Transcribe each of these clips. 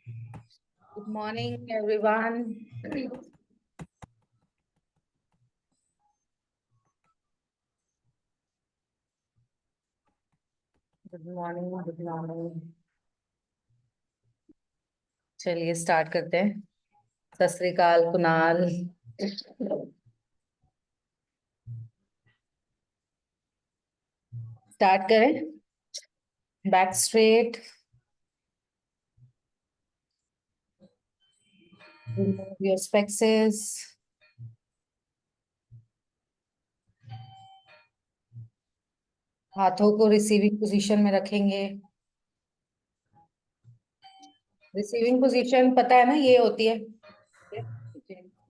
Good morning, everyone. Good morning, good morning. चलिए start करते हैं। सत श्री अकाल कुणाल। स्टार्ट करें। Back straight. Remove your spexes. हाथों को रिसीविंग पोजीशन में रखेंगे। रिसीविंग पोजीशन पता है ना, ये होती है,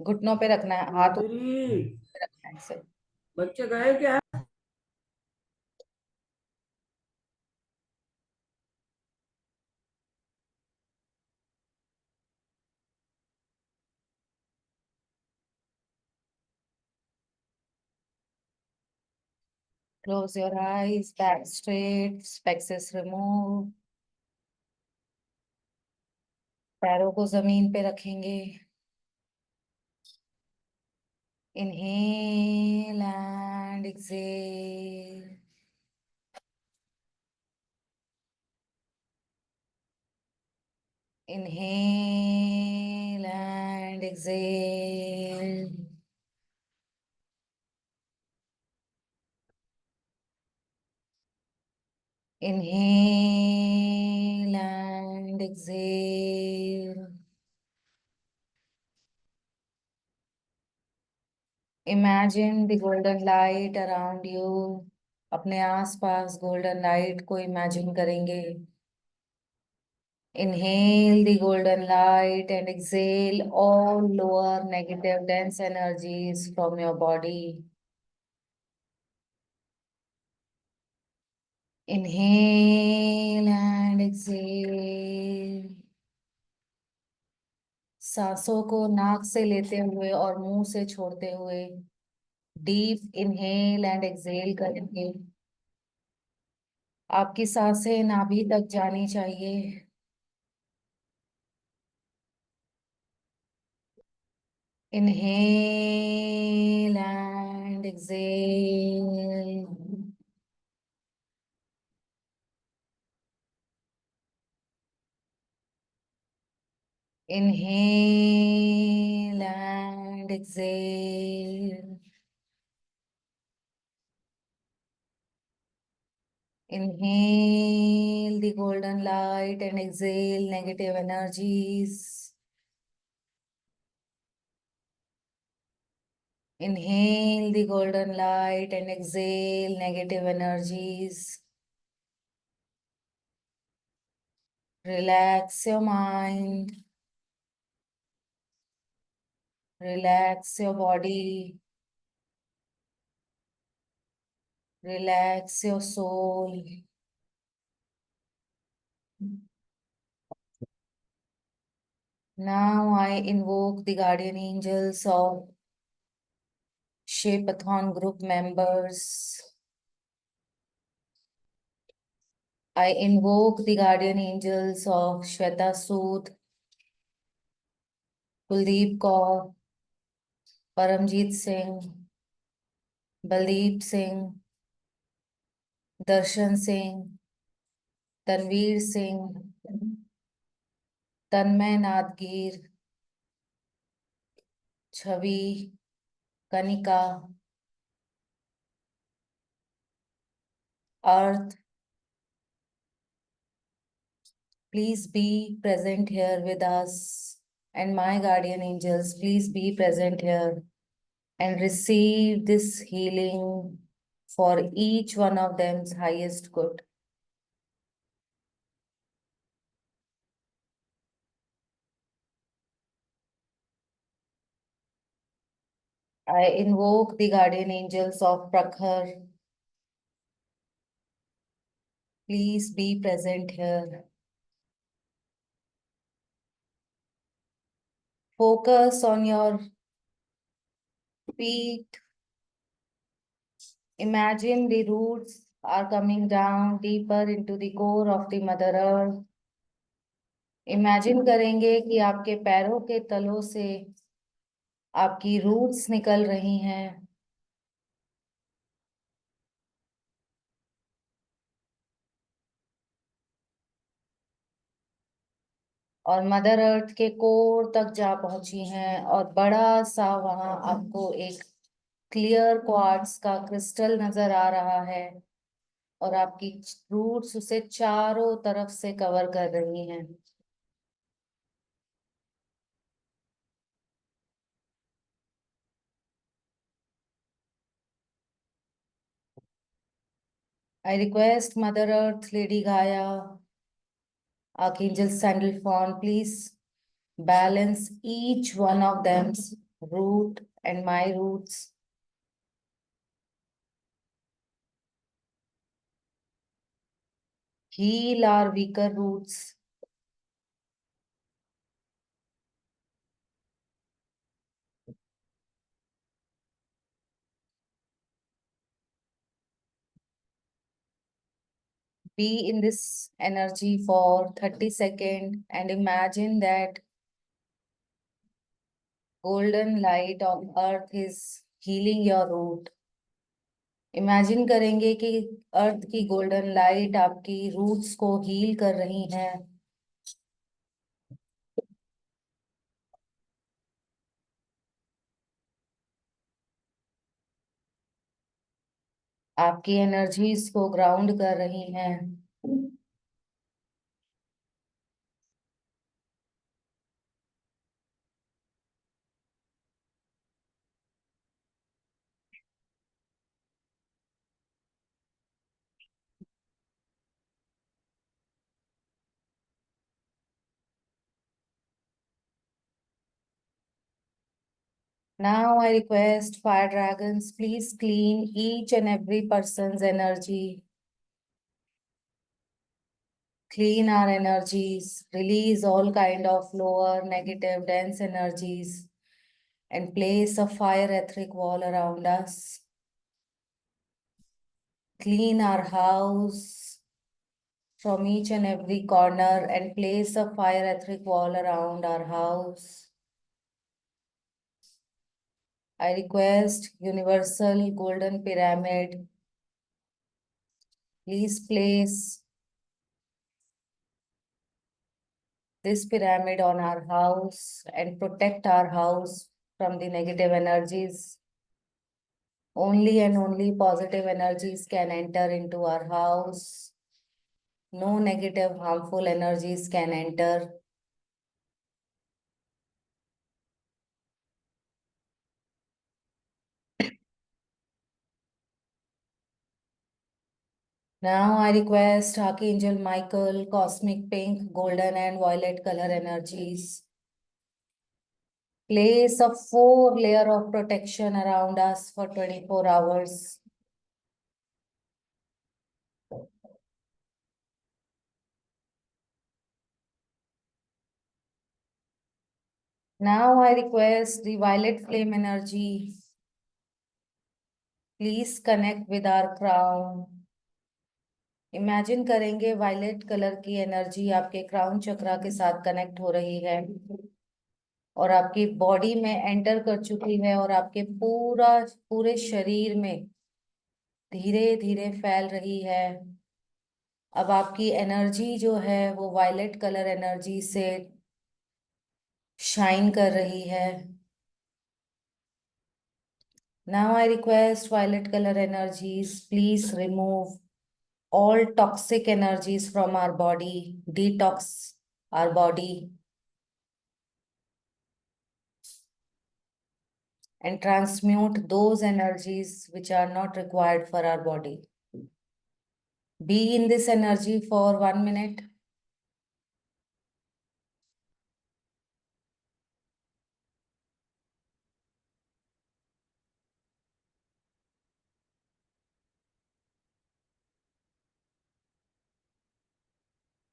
घुटनों पे रखना है, हाथों पे रखना है ऐसे। बच्चे गए क्या? Close your eyes, back straight, spexes remove। पैरों को जमीन पे रखेंगे। Inhale and exhale. Inhale and exhale. Inhale and exhale. Imagine the golden light around you. अपने आसपास गोल्डन लाइट को इमेजिन करेंगे। Inhale the golden light and exhale all lower negative dense energies from your body. Inhale and exhale। सांसों को नाक से लेते हुए और मुंह से छोड़ते हुए डीप इनहेल एंड एक्सहेल करेंगे। आपकी सांसें नाभि तक जानी चाहिए। Inhale and exhale. Inhale and exhale. Inhale the golden light and exhale negative energies. Inhale the golden light and exhale negative energies. Relax your mind. Relax your body. Relax your soul. Now I invoke the guardian angels of Shape-a-thon group members. I invoke the guardian angels of Shweta Sood, Kuldeep Kaur, Paramjeet Singh, Baldeep Singh, Darshan Singh, Tanveer Singh, Tanmay Nadgir, Chhavi, Kanika, Earth. Please be present here with us. And my guardian angels, please be present here and receive this healing for each one of them's highest good. I invoke the guardian angels of Prakhar. Please be present here. Focus on your feet. Imagine the roots are coming down deeper into the core of the Mother Earth. Imagine करेंगे कि आपके पैरों के तलों से आपकी roots निकल रही हैं और मदर अर्थ के कोर तक जा पहुंची हैं, और बड़ा सा वहां आपको एक क्लियर क्वार्ट्ज का क्रिस्टल नजर आ रहा है, और आपकी रूट्स उसे चारों तरफ से कवर कर रही हैं। I request mother earth, lady गाया, Archangel Sandalphon, please balance each one of them's root and my roots. Heal our weaker roots. Be in this energy for 30 seconds and imagine that golden light of earth is healing your root. Imagine करेंगे कि अर्थ की golden light आपकी roots को heal कर रही है। आपकी energies को ग्राउंड कर रही हैं। Now I request fire dragons, please clean each and every person's energy. Clean our energies, release all kind of lower, negative, dense energies, and place a fire etheric wall around us. Clean our house from each and every corner and place a fire etheric wall around our house. I request Universal Golden Pyramid, please place this pyramid on our house and protect our house from the negative energies. Only and only positive energies can enter into our house. No negative, harmful energies can enter. Now I request Archangel Michael, cosmic pink, golden and violet color energies. Place a 4 layer of protection around us for 24 hours. Now I request the violet flame energy. Please connect with our crown. Imagine करेंगे violet colour की energy आपके crown चक्रा के साथ connect हो रही है और आपकी बॉडी में एंटर कर चुकी है और आपके पूरे शरीर में धीरे धीरे फैल रही है। अब आपकी एनर्जी जो है वो वायलेट कलर एनर्जी से शाइन कर रही है। Now I request violet color energies, please remove all toxic energies from our body, detox our body, and transmute those energies which are not required for our body. Be in this energy for 1 minute.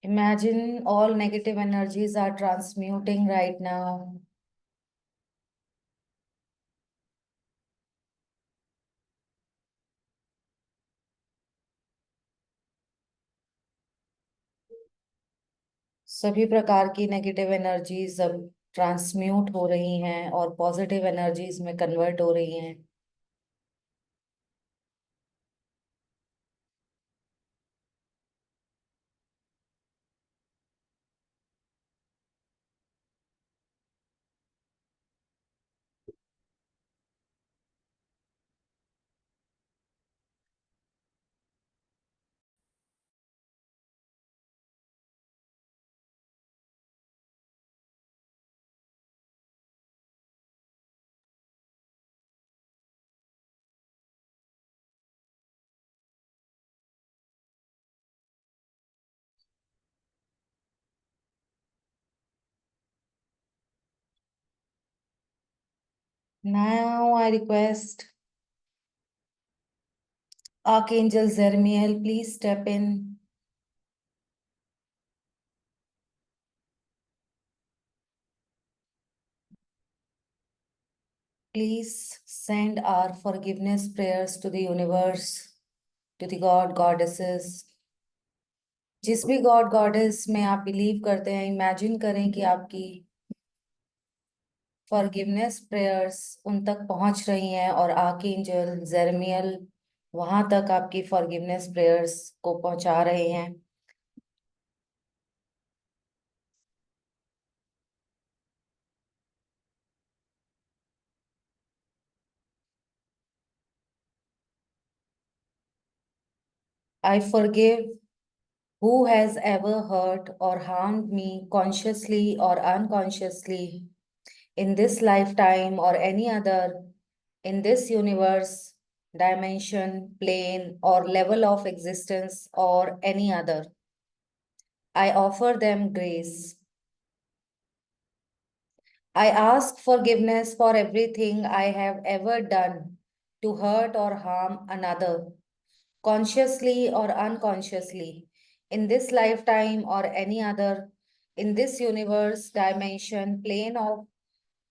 Imagine all negative energies are transmuting right now. सभी प्रकार की negative energies अब transmute हो रही हैं और positive energies में convert हो रही हैं। Now I request Archangel Zermiel, please step in. Please send our forgiveness prayers to the universe, to the God, goddesses. जिस भी गॉड गॉडेस में आप बिलीव करते हैं, इमेजिन करें कि आपकी फॉरगिवनेस प्रेयर्स उन तक पहुंच रही हैं और आर्कएंजल जेरमियल वहां तक आपकी फॉरगिवनेस प्रेयर्स को पहुंचा रहे हैं। I forgive who has ever hurt or harmed me consciously or unconsciously in this lifetime or any other, in this universe, dimension, plane, or level of existence, or any other. I offer them grace. I ask forgiveness for everything I have ever done to hurt or harm another, consciously or unconsciously, in this lifetime or any other, in this universe, dimension, plane of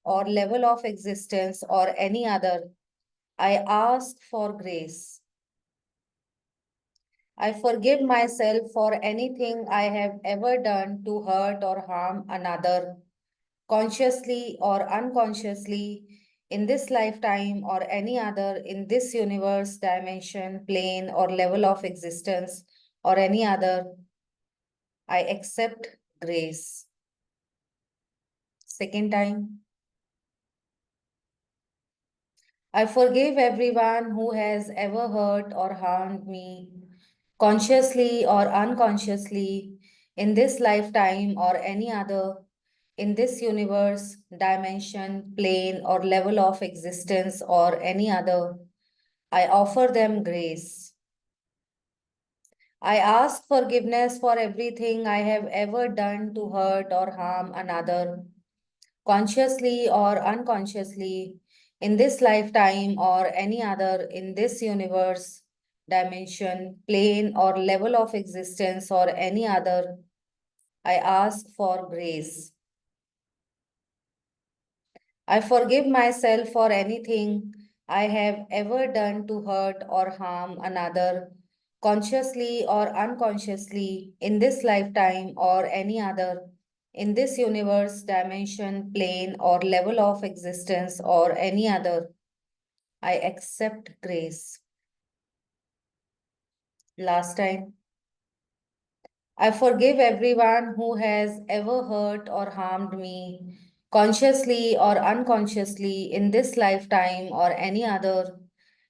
or level of existence or any other. I ask for grace. I forgive myself for anything I have ever done to hurt or harm another, consciously or unconsciously, in this lifetime or any other, in this universe, dimension, plane, or level of existence, or any other. I accept grace. Second time. I forgive everyone who has ever hurt or harmed me, consciously or unconsciously, in this lifetime or any other, in this universe, dimension, plane, or level of existence, or any other. I offer them grace. I ask forgiveness for everything I have ever done to hurt or harm another, consciously or unconsciously, in this lifetime or any other, in this universe, dimension, plane, or level of existence, or any other. I ask for grace. I forgive myself for anything I have ever done to hurt or harm another, consciously or unconsciously, in this lifetime or any other, in this universe, dimension, plane, or level of existence, or any other. I accept grace. Last time. I forgive everyone who has ever hurt or harmed me, consciously or unconsciously, in this lifetime or any other,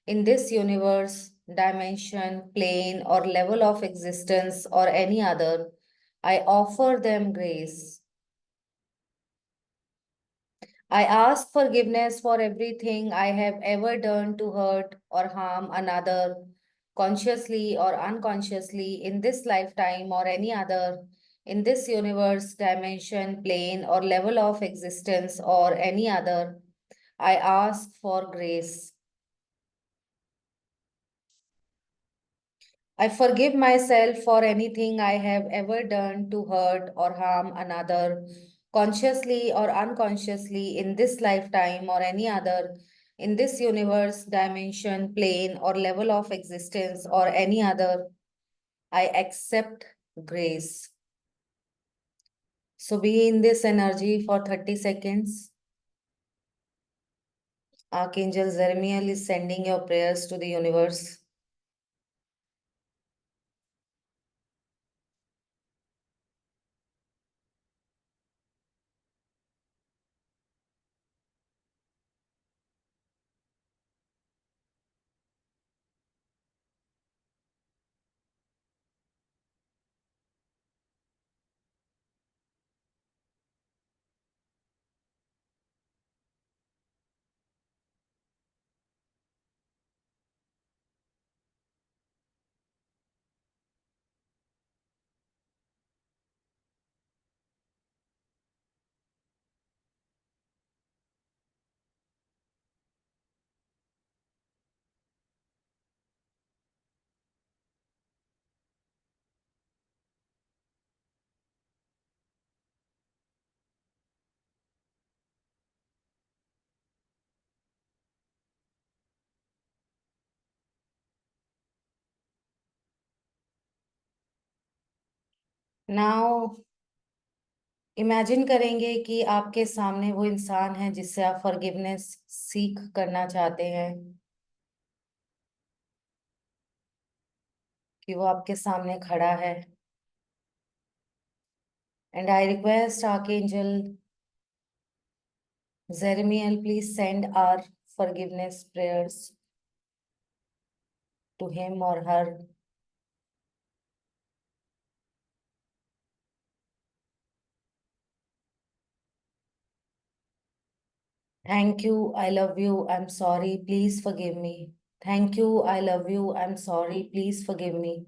in this universe, dimension, plane, or level of existence, or any other. I offer them grace. I ask forgiveness for everything I have ever done to hurt or harm another, consciously or unconsciously, in this lifetime or any other, in this universe, dimension, plane, or level of existence, or any other. I ask for grace. I forgive myself for anything I have ever done to hurt or harm another, consciously or unconsciously, in this lifetime or any other, in this universe, dimension, plane, or level of existence, or any other. I accept grace. So be in this energy for 30 seconds. Archangel Zermiel is sending your prayers to the universe. Now imagine करेंगे कि आपके सामने वो इंसान है जिससे आप forgiveness सीख करना चाहते हैं, कि वो आपके सामने खड़ा है. And I request archangel Jeremiel, please send our forgiveness prayers to him or her. Thank you, I love you, I'm sorry, please forgive me. Thank you, I love you, I'm sorry, please forgive me.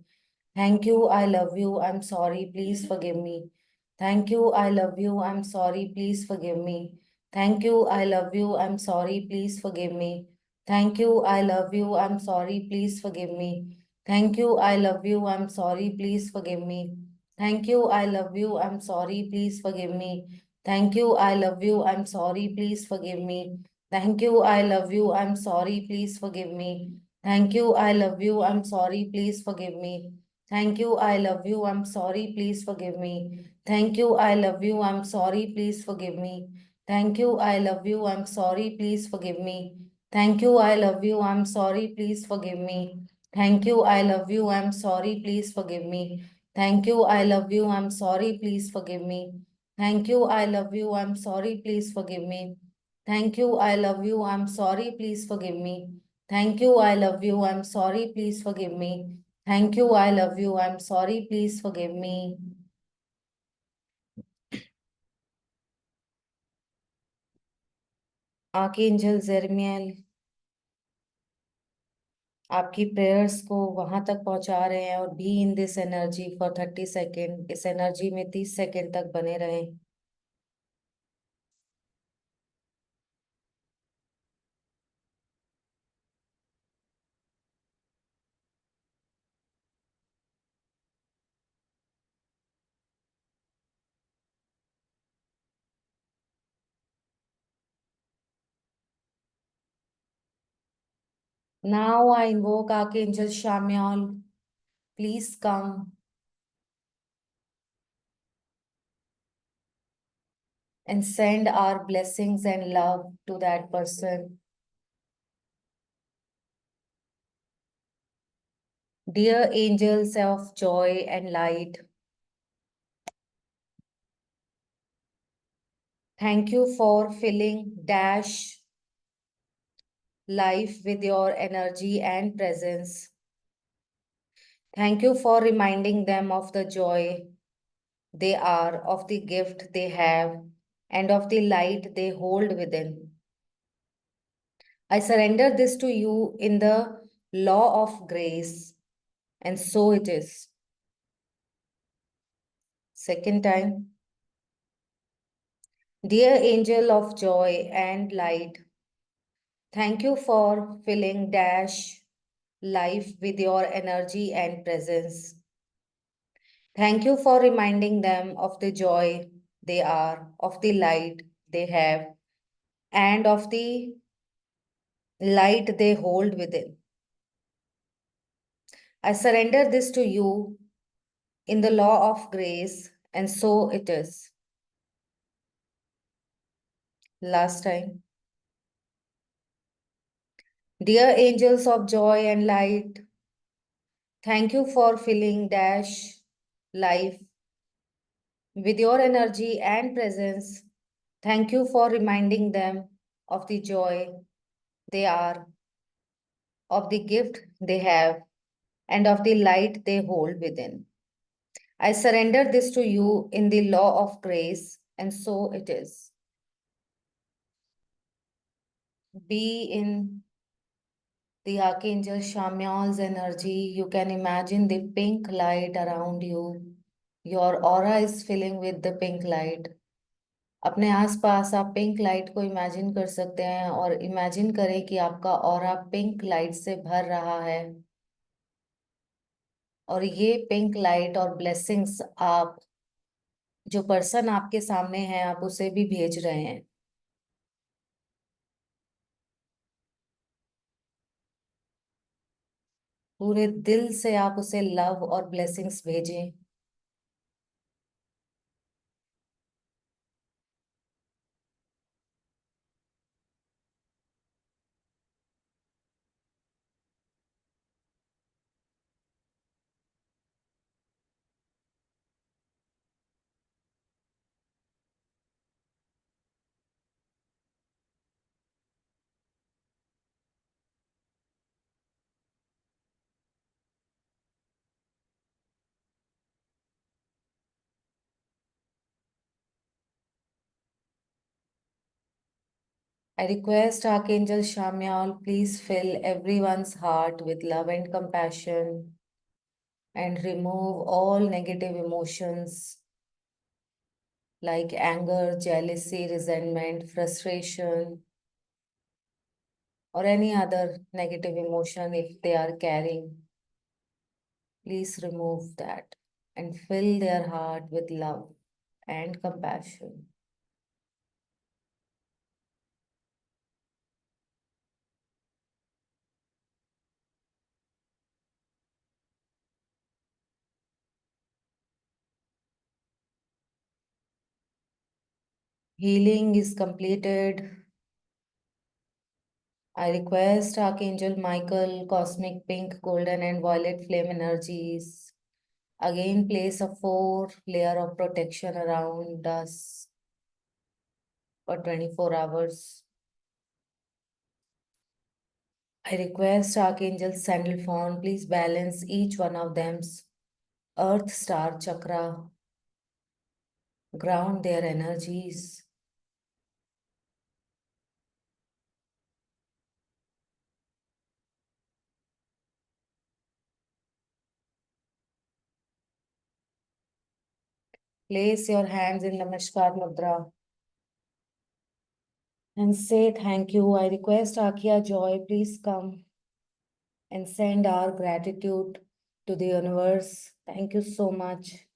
Thank you, I love you, I'm sorry, please forgive me. Thank you, I love you, I'm sorry, please forgive me. Thank you, I love you, I'm sorry, please forgive me. Thank you, I love you, I'm sorry, please forgive me. Thank you, I love you, I'm sorry, please forgive me. Thank you, I love you, I'm sorry, please forgive me. Thank you, I love you, I'm sorry, please forgive me. Thank you, I love you, I'm sorry, please forgive me. Thank you, I love you, I'm sorry, please forgive me. Thank you, I love you, I'm sorry, please forgive me. Thank you, I love you, I'm sorry, please forgive me. Thank you, I love you, I'm sorry, please forgive me. Thank you, I love you, I'm sorry, please forgive me. Thank you, I love you, I'm sorry, please forgive me. Thank you, I love you, I'm sorry, please forgive me. Thank you, I love you, I'm sorry, please forgive me. Thank you, I love you, I'm sorry, please forgive me. Thank you, I love you, I'm sorry, please forgive me. Thank you, I love you, I'm sorry, please forgive me. Archangel Jeremiel आपकी prayers को वहां तक पहुंचा रहे हैं, और be in this energy for 30 second. इस energy में 30 सेकेंड तक बने रहें. Now I invoke Archangel Shamiel. Please come and send our blessings and love to that person. Dear angels of joy and light, thank you for filling Dash life with your energy and presence. Thank you for reminding them of the joy they are, of the gift they have, and of the light they hold within. I surrender this to you in the law of grace, and so it is. Second time. Dear angel of joy and light, thank you for filling Dash life with your energy and presence. Thank you for reminding them of the joy they are, of the light they have, and of the light they hold within. I surrender this to you in the law of grace, and so it is. Last time. Dear angels of joy and light, thank you for filling dash life with your energy and presence. Thank you for reminding them of the joy they are, of the gift they have, and of the light they hold within. I surrender this to you in the law of grace, and so it is. Be in the Archangel Shamial's energy. You can imagine the pink light around you. Your aura is filling with the pink light. अपने आसपास आप pink light को imagine कर सकते हैं और imagine करें कि आपका ऑरा पिंक लाइट से भर रहा है और ये पिंक लाइट और ब्लेसिंग्स आप जो पर्सन आपके सामने है आप उसे भी भेज रहे हैं। पूरे दिल से आप उसे लव और ब्लेसिंग्स भेजें। I request Archangel Shamial, please fill everyone's heart with love and compassion and remove all negative emotions like anger, jealousy, resentment, frustration, or any other negative emotion if they are carrying. Please remove that and fill their heart with love and compassion. Healing is completed. I request Archangel Michael, cosmic pink, golden, and violet flame energies. Again, place a 4 layer of protection around us for 24 hours. I request Archangel Sandalphon, please balance each one of them's Earth Star Chakra, ground their energies. Place your hands in Namaskar Mudra and say thank you. I request Akia Joy, please come and send our gratitude to the universe. Thank you so much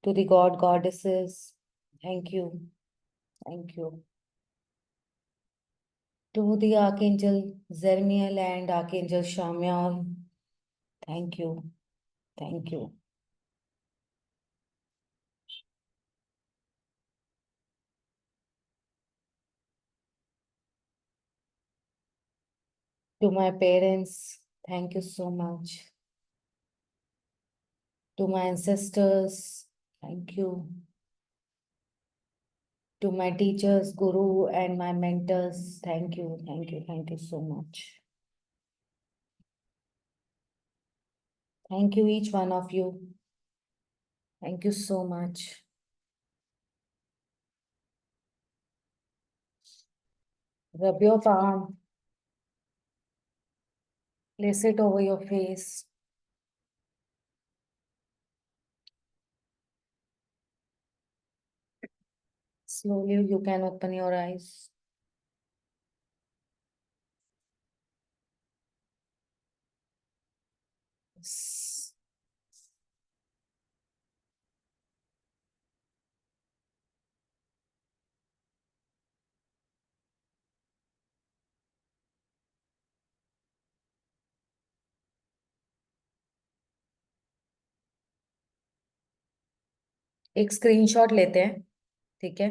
to the God, goddesses. Thank you. Thank you. To the Archangel Zermiel and Archangel Shamiel. Thank you. Thank you. To my parents, thank you so much. To my ancestors, thank you. To my teachers, Guru, and my mentors, thank you, thank you, thank you so much. Thank you, each one of you. Thank you so much. Rub your palm, place it over your face. Slowly, you can open your eyes. एक screenshot लेते हैं, ठीक है?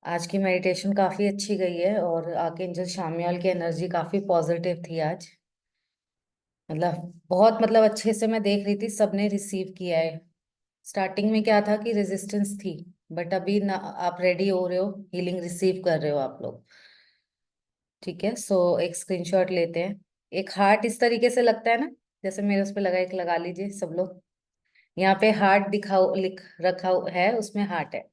आज की meditation काफी अच्छी गई है और आर्कएंजल शामियाल की एनर्जी काफी पॉजिटिव थी आज। बहुत अच्छे से मैं देख रही थी, सबने रिसीव किया है। स्टार्टिंग में क्या था कि रेजिस्टेंस थी, बट अभी ना आप रेडी हो रहे हो, हीलिंग रिसीव कर रहे हो आप लोग। ठीक है, सो एक स्क्रीनशॉट लेते हैं। एक हार्ट इस तरीके से लगता है ना, जैसे मेरे उस पे लगा, एक लगा लीजिए सब लोग। यहाँ पे हार्ट दिखाओ, लिख रखा है, उसमें हार्ट है।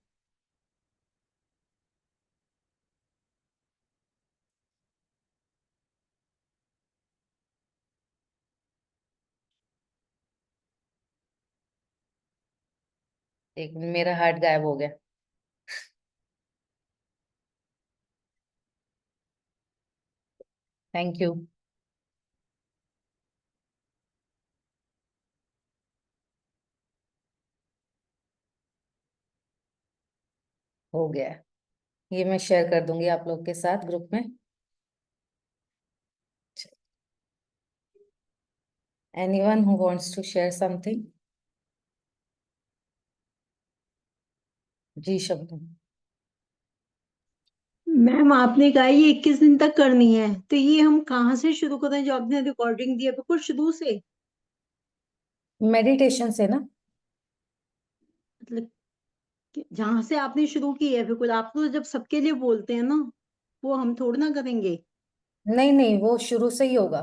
एक मेरा हार्ट गायब हो गया। Thank you. हो गया है। ये मैं शेयर कर दूंगी आप लोग के साथ ग्रुप में। Anyone who wants to share something? जी शब्द। मैम आपने कहा ये 21 दिन तक करनी है, तो ये हम कहाँ से शुरू करें जो आपने रिकॉर्डिंग दी है, बिल्कुल शुरू से? मेडिटेशन से ना। मतलब जहां से आपने शुरू की है, बिल्कुल आप तो जब सबके लिए बोलते हैं ना, वो हम थोड़ी ना करेंगे। नहीं नहीं, वो शुरू से ही होगा।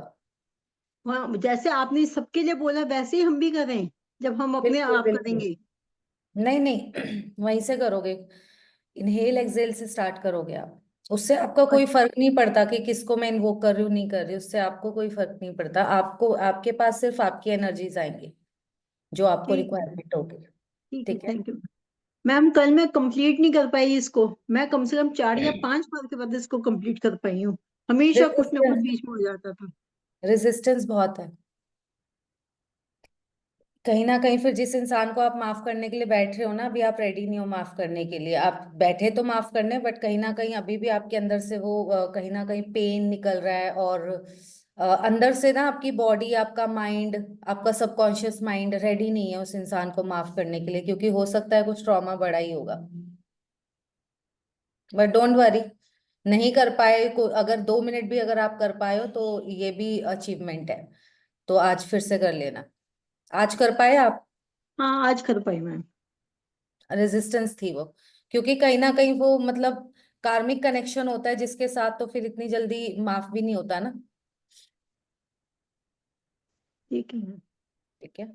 वहाँ जैसे आपने सबके लिए बोला वैसे ही हम भी करें, जब हम अपने बिल्कुल आप बिल्कुल। करेंगे। नहीं नहीं, वहीं से करोगे। इनहेल एक्सेल से स्टार्ट करोगे आप। उससे आपका कोई अच्छा, फर्क नहीं पड़ता कि किसको मैं इन्वोक कर रही हूँ नहीं कर रही हूँ, उससे आपको कोई फर्क नहीं पड़ता। आपको आपके पास सिर्फ आपकी एनर्जीज आएंगी जो आपको ठीक है। रिक्वायरमेंट होगी। ठीक है, ठीक है। Thank you. मैम कल मैं कंप्लीट नहीं कर पाई इसको, मैं कम से कम 4 या 5 बार के बाद इसको कंप्लीट कर पाई हूँ। हमेशा कुछ ना कुछ रेजिस्टेंस, बीच में हो जाता था। रेजिस्टेंस बहुत है। कहीं ना कहीं फिर जिस इंसान को आप माफ करने के लिए बैठ रहे हो ना, अभी आप रेडी नहीं हो माफ करने के लिए। आप बैठे तो माफ करने, बट कहीं ना कहीं अभी भी आपके अंदर से वो कहीं ना कहीं पेन निकल रहा है। और अंदर से ना आपकी बॉडी, आपका माइंड, आपका सबकॉन्शियस माइंड रेडी नहीं है उस इंसान को माफ करने के लिए, क्योंकि हो सकता है कुछ ट्रॉमा बड़ा ही होगा। बट डोंट वरी, नहीं कर पाए को, अगर 2 मिनट भी अगर आप कर पाए हो तो ये भी अचीवमेंट है। तो आज फिर से कर लेना। आज कर पाए आप? हाँ, आज कर पाई मैम। रेजिस्टेंस थी वो, क्योंकि कहीं ना कहीं वो कार्मिक कनेक्शन होता है जिसके साथ, तो फिर इतनी जल्दी माफ भी नहीं होता ना। ठीक है मैम। ठीक है।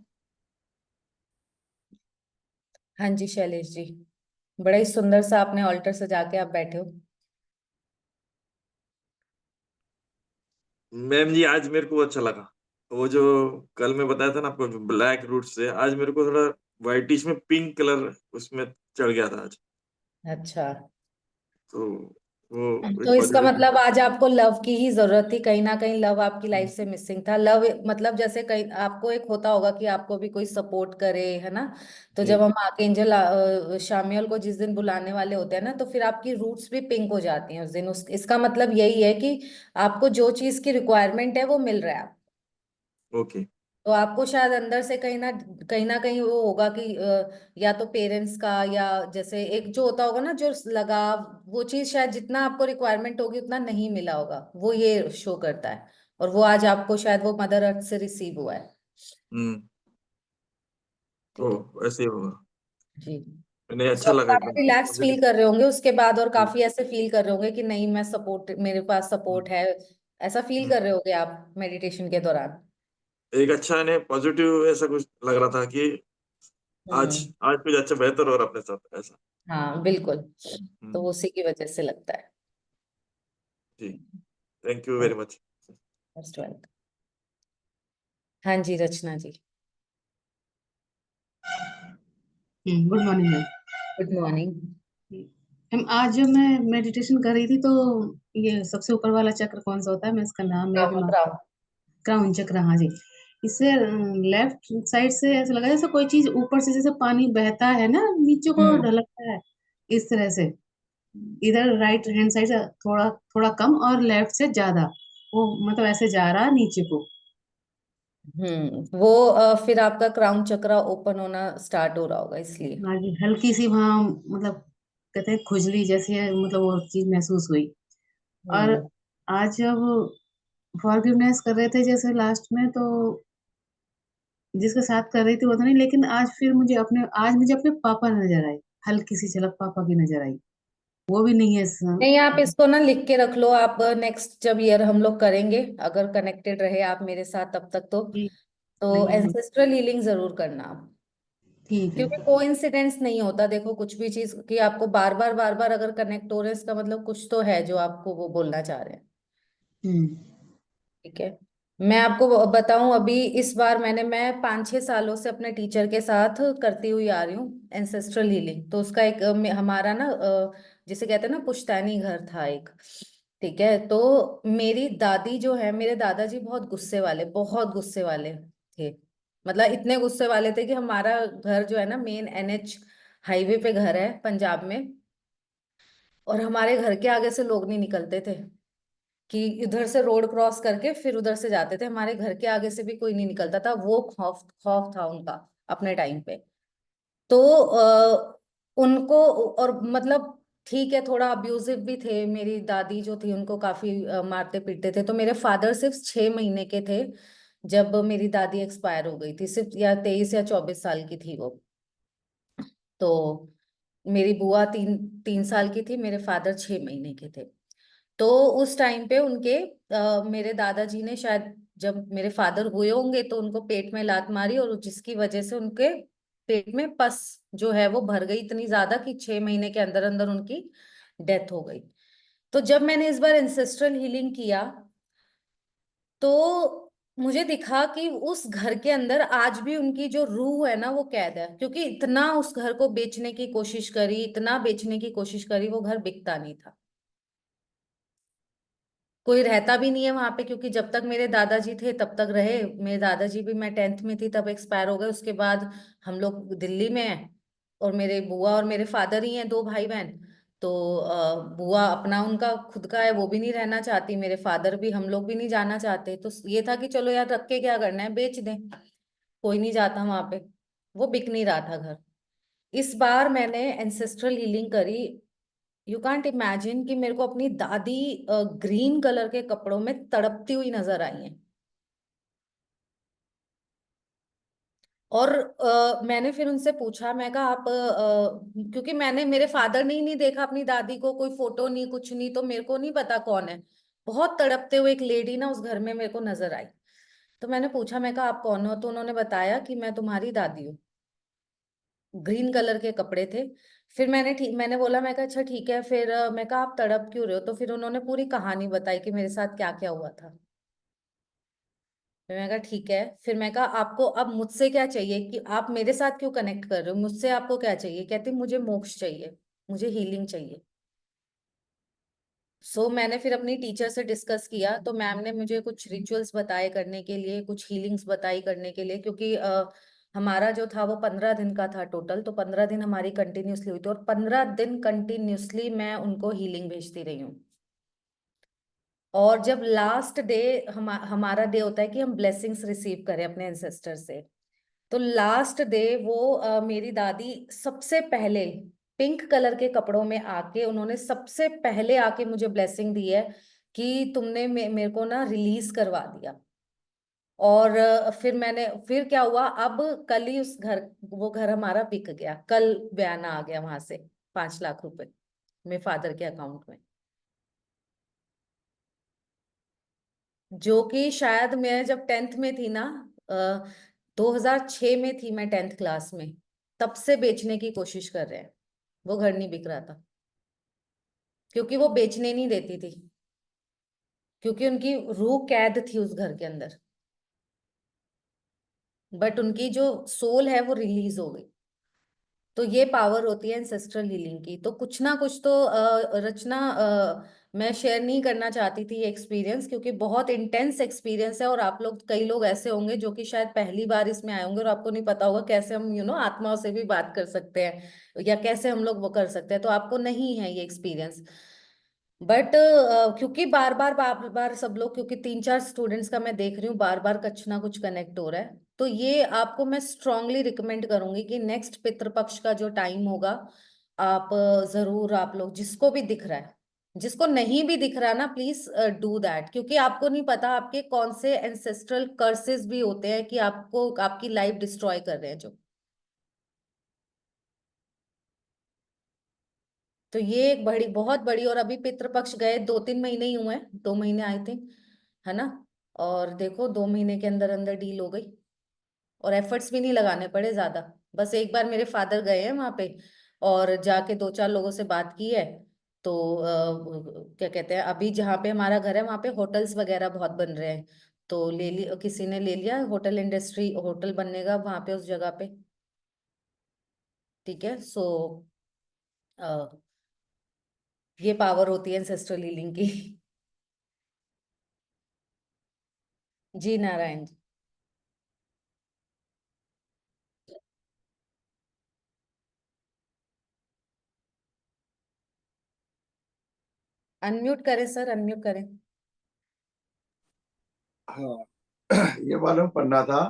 हाँ जी शैलेश जी, बड़ा ही सुंदर सा आपने ऑल्टर सजा के आप बैठे हो। मैम जी आज मेरे को अच्छा लगा। वो जो कल मैं बताया था ना आपको ब्लैक रूट से, आज मेरे को थोड़ा व्हाइटिश में पिंक कलर उसमें चढ़ गया था आज। अच्छा, तो वो तो एक इसका पॉजिटिव। मतलब आज आपको लव की ही जरूरत थी। कहीं ना कहीं लव आपकी लाइफ से मिसिंग था। लव जैसे कहीं आपको एक होता होगा कि आपको भी कोई सपोर्ट करे, है ना। तो जी। जब हम आर्कएंजल शामियल को जिस दिन बुलाने वाले होते हैं ना, तो फिर आपकी रूट्स भी पिंक हो जाती हैं उस दिन। इसका मतलब यही है कि आपको जो चीज की रिक्वायरमेंट है वो मिल रहा है। ओके। तो आपको शायद अंदर से कहीं ना कहीं वो होगा कि या तो पेरेंट्स का, या जैसे एक जो होता होगा ना जो लगाव, वो चीज शायद जितना आपको रिक्वायरमेंट होगी उतना नहीं मिला होगा, वो ये शो करता है। और वो आज आपको शायद वो मदर अर्थ से रिसीव हुआ है। हम्म। ओ, ठीक है ऐसे ही होगा। जी। नहीं, सो अच्छा अब लगा एकदम काफी रिलैक्स फील पॉजिटिव। कर रहे होंगे उसके बाद, और जी। काफी ऐसे फील कर रहे होंगे कि नहीं मैं सपोर्ट, मेरे पास हम्म, सपोर्ट है। ऐसा फील हम्म। कर रहे होंगे आप मेडिटेशन के दौरान। एक अच्छा ने पॉजिटिव ऐसा कुछ लग रहा था कि आज हम्म। आज कुछ अच्छा बेहतर हो रहा अपने साथ ऐसा। हाँ बिल्कुल। तो हम्म। उसी की वजह से लगता है। जी। Thank you very much. Most welcome. हाँ जी Rachna ji. Good morning ma'am. Good morning. Ma'am आज जब मैं मेडिटेशन कर रही थी तो ये सबसे ऊपर वाला चक्र कौन सा होता है, मैं इसका नाम मेरे दिमाग, राहुल। क्राउन चक्र, हाँ जी। इससे लेफ्ट साइड से ऐसा लगा जैसे कोई चीज ऊपर से, जैसे पानी बहता है ना नीचे को हम्म ढलकता है, इस तरह से। इधर राइट हैंड साइड से थोड़ा थोड़ा कम और लेफ्ट से ज्यादा, वो मतलब ऐसे जा रहा है नीचे को। वो फिर आपका क्राउन चक्रा ओपन होना स्टार्ट हो रहा होगा इसलिए। हाँ जी, हल्की सी वहाँ मतलब कहते हैं खुजली जैसी है, मतलब वो चीज महसूस हुई। और हम्म। आज जब फॉरगिवनेस कर रहे थे जैसे लास्ट में, तो जिसके साथ कर रही थी वो तो नहीं, लेकिन आज मुझे अपने पापा नजर आए, हल्की सी झलक पापा की नजर आई। वो भी नहीं है नहीं, आप इसको ना लिख के रख लो। आप नेक्स्ट जब ईयर हम लोग करेंगे, अगर कनेक्टेड रहे आप मेरे साथ तब तक जी, तो नहीं, एंसेस्ट्रल हीलिंग जरूर करना आप। ठीक है। क्योंकि कोइंसिडेंस नहीं होता, देखो कुछ भी चीज कि आपको बार बार अगर कनेक्ट हो रहे हैं, इसका मतलब कुछ तो है जो आपको वो बोलना चाह रहे हैं। हम्म। ठीक है। मैं आपको बताऊं, अभी इस बार मैं 5-6 सालों से अपने टीचर के साथ करती हुई आ रही हूँ एंसेस्ट्रल हीलिंग। तो उसका एक हमारा ना जिसे कहते हैं ना पुश्तैनी घर था एक। ठीक है। तो मेरी दादी जो है, मेरे दादाजी बहुत गुस्से वाले थे। मतलब इतने गुस्से वाले थे कि हमारा घर जो है ना मेन NH हाईवे पे घर है पंजाब में। और हमारे घर के आगे से लोग नहीं निकलते थे कि इधर से रोड क्रॉस करके फिर उधर से जाते थे। हमारे घर के आगे से भी कोई नहीं निकलता था। वो खौफ खौफ था उनका अपने टाइम पे। तो उनको और मतलब ठीक है, थोड़ा अब्यूजिव भी थे। मेरी दादी जो थी उनको काफी मारते पीटते थे। तो मेरे फादर सिर्फ 6 महीने के थे जब मेरी दादी एक्सपायर हो गई थी। सिर्फ या 23 या 24 साल की थी वो। तो मेरी बुआ 3 3 साल की थी, मेरे फादर 6 महीने के थे। तो उस टाइम पे मेरे दादाजी ने शायद जब मेरे फादर हुए होंगे तो उनको पेट में लात मारी, और जिसकी वजह से उनके पेट में पस जो है वो भर गई इतनी ज्यादा कि 6 महीने के अंदर अंदर उनकी डेथ हो गई। तो जब मैंने इस बार एंसेस्ट्रल हीलिंग किया तो मुझे दिखा कि उस घर के अंदर आज भी उनकी जो रूह है ना वो कैद है। क्योंकि इतना उस घर को बेचने की कोशिश करी, इतना बेचने की कोशिश करी, वो घर बिकता नहीं था। कोई रहता भी नहीं है वहां पे, क्योंकि जब तक मेरे दादाजी थे तब तक रहे। मेरे दादाजी भी, मैं 10th में थी तब एक्सपायर हो गए। उसके बाद हम लोग दिल्ली में हैं, और मेरे बुआ और मेरे फादर ही हैं, 2 भाई बहन। तो बुआ अपना उनका खुद का है, वो भी नहीं रहना चाहती, मेरे फादर भी, हम लोग भी नहीं जाना चाहते। तो ये था कि चलो यार रख के क्या करना है, बेच दें। कोई नहीं जाता वहां पे, वो बिक नहीं रहा था घर। इस बार मैंने एंसेस्ट्रल हीलिंग करी। यू कांट इमेजिन कि मेरे को अपनी दादी ग्रीन कलर के कपड़ों में तड़पती हुई नजर आई हैं। और मैंने फिर उनसे पूछा, मैं कहा आप क्योंकि मैंने, मेरे फादर ने ही नहीं देखा अपनी दादी को, कोई फोटो नहीं कुछ नहीं, तो मेरे को नहीं पता कौन है। बहुत तड़पते हुए एक लेडी ना उस घर में मेरे को नजर आई। तो मैंने पूछा, मैं कहा आप कौन हो? तो उन्होंने बताया कि मैं तुम्हारी दादी हूँ। ग्रीन कलर के कपड़े थे। फिर मैंने बोला, मैं कहा अच्छा ठीक है। फिर मैं कहा आप तड़प क्यों रहे हो? तो फिर उन्होंने पूरी कहानी बताई कि मेरे साथ क्या क्या हुआ था। फिर मैं कहा ठीक है। फिर मैं कहा आपको अब मुझसे क्या चाहिए, कि आप मेरे साथ क्यों कनेक्ट कर रहे हो, मुझसे आपको क्या चाहिए? कहती मुझे मोक्ष चाहिए, मुझे हीलिंग चाहिए। मैंने फिर अपनी टीचर से डिस्कस किया, तो मैम ने मुझे कुछ रिचुअल्स बताए करने के लिए, कुछ हीलिंग्स बताई करने के लिए। क्योंकि हमारा जो था वो 15 दिन का था टोटल। तो 15 दिन हमारी कंटिन्यूसली हुई थी, और 15 दिन कंटिन्यूसली मैं उनको हीलिंग भेजती रही हूँ। और जब लास्ट डे हमारा डे होता है कि हम ब्लेसिंग्स रिसीव करें अपने एंसेस्टर से, तो लास्ट डे वो मेरी दादी सबसे पहले पिंक कलर के कपड़ों में आके, उन्होंने सबसे पहले आके मुझे ब्लेसिंग दी है कि तुमने मेरे को ना रिलीज करवा दिया। और फिर क्या हुआ, अब कल ही वो घर हमारा बिक गया। कल बयाना आ गया वहां से 5 लाख रुपए मेरे फादर के अकाउंट में। जो कि शायद मैं जब 10th में थी ना, 2006 में थी मैं 10th क्लास में, तब से बेचने की कोशिश कर रहे हैं। वो घर नहीं बिक रहा था, क्योंकि वो बेचने नहीं देती थी, क्योंकि उनकी रूह कैद थी उस घर के अंदर। बट उनकी जो सोल है वो रिलीज हो गई। तो ये पावर होती है एंसेस्ट्रल हीलिंग की। तो कुछ ना कुछ तो रचना, मैं शेयर नहीं करना चाहती थी ये एक्सपीरियंस, क्योंकि बहुत इंटेंस एक्सपीरियंस है। और आप लोग, कई लोग ऐसे होंगे जो कि शायद पहली बार इसमें आए होंगे, और आपको नहीं पता होगा कैसे हम आत्माओं से भी बात कर सकते हैं, या कैसे हम लोग वो कर सकते हैं। तो आपको नहीं है ये एक्सपीरियंस। बट क्योंकि बार बार सब लोग, क्योंकि 3-4 स्टूडेंट्स का मैं देख रही हूँ बार बार कुछ ना कुछ कनेक्ट हो रहा है, तो ये आपको मैं स्ट्रांगली रिकमेंड करूंगी कि नेक्स्ट पितृपक्ष का जो टाइम होगा आप जरूर, आप लोग जिसको भी दिख रहा है, जिसको नहीं भी दिख रहा ना, प्लीज डू दैट, क्योंकि आपको नहीं पता आपके कौन से एंसेस्ट्रल कर्सेस भी होते हैं कि आपको आपकी लाइफ डिस्ट्रॉय कर रहे हैं जो। तो ये एक बड़ी, बहुत बड़ी, और अभी पितृपक्ष गए 2-3 महीने ही हुए हैं, 2 महीने आए थे, है ना। और देखो 2 महीने के अंदर अंदर डील हो गई, और एफर्ट्स भी नहीं लगाने पड़े ज्यादा। बस एक बार मेरे फादर गए हैं वहां पे, और जाके 2-4 लोगों से बात की है। तो क्या कहते हैं, अभी जहाँ पे हमारा घर है वहां पे होटल्स वगैरह बहुत बन रहे हैं, तो ले ली, किसी ने ले लिया होटल इंडस्ट्री, होटल बनने का वहां पे उस जगह पे। ठीक है, सो ये पावर होती है एंसेस्ट्रल हीलिंग की। जी नारायण जी। अनम्यूट करें सर, अनम्यूट करें। हाँ। ये मालूम पड़ना था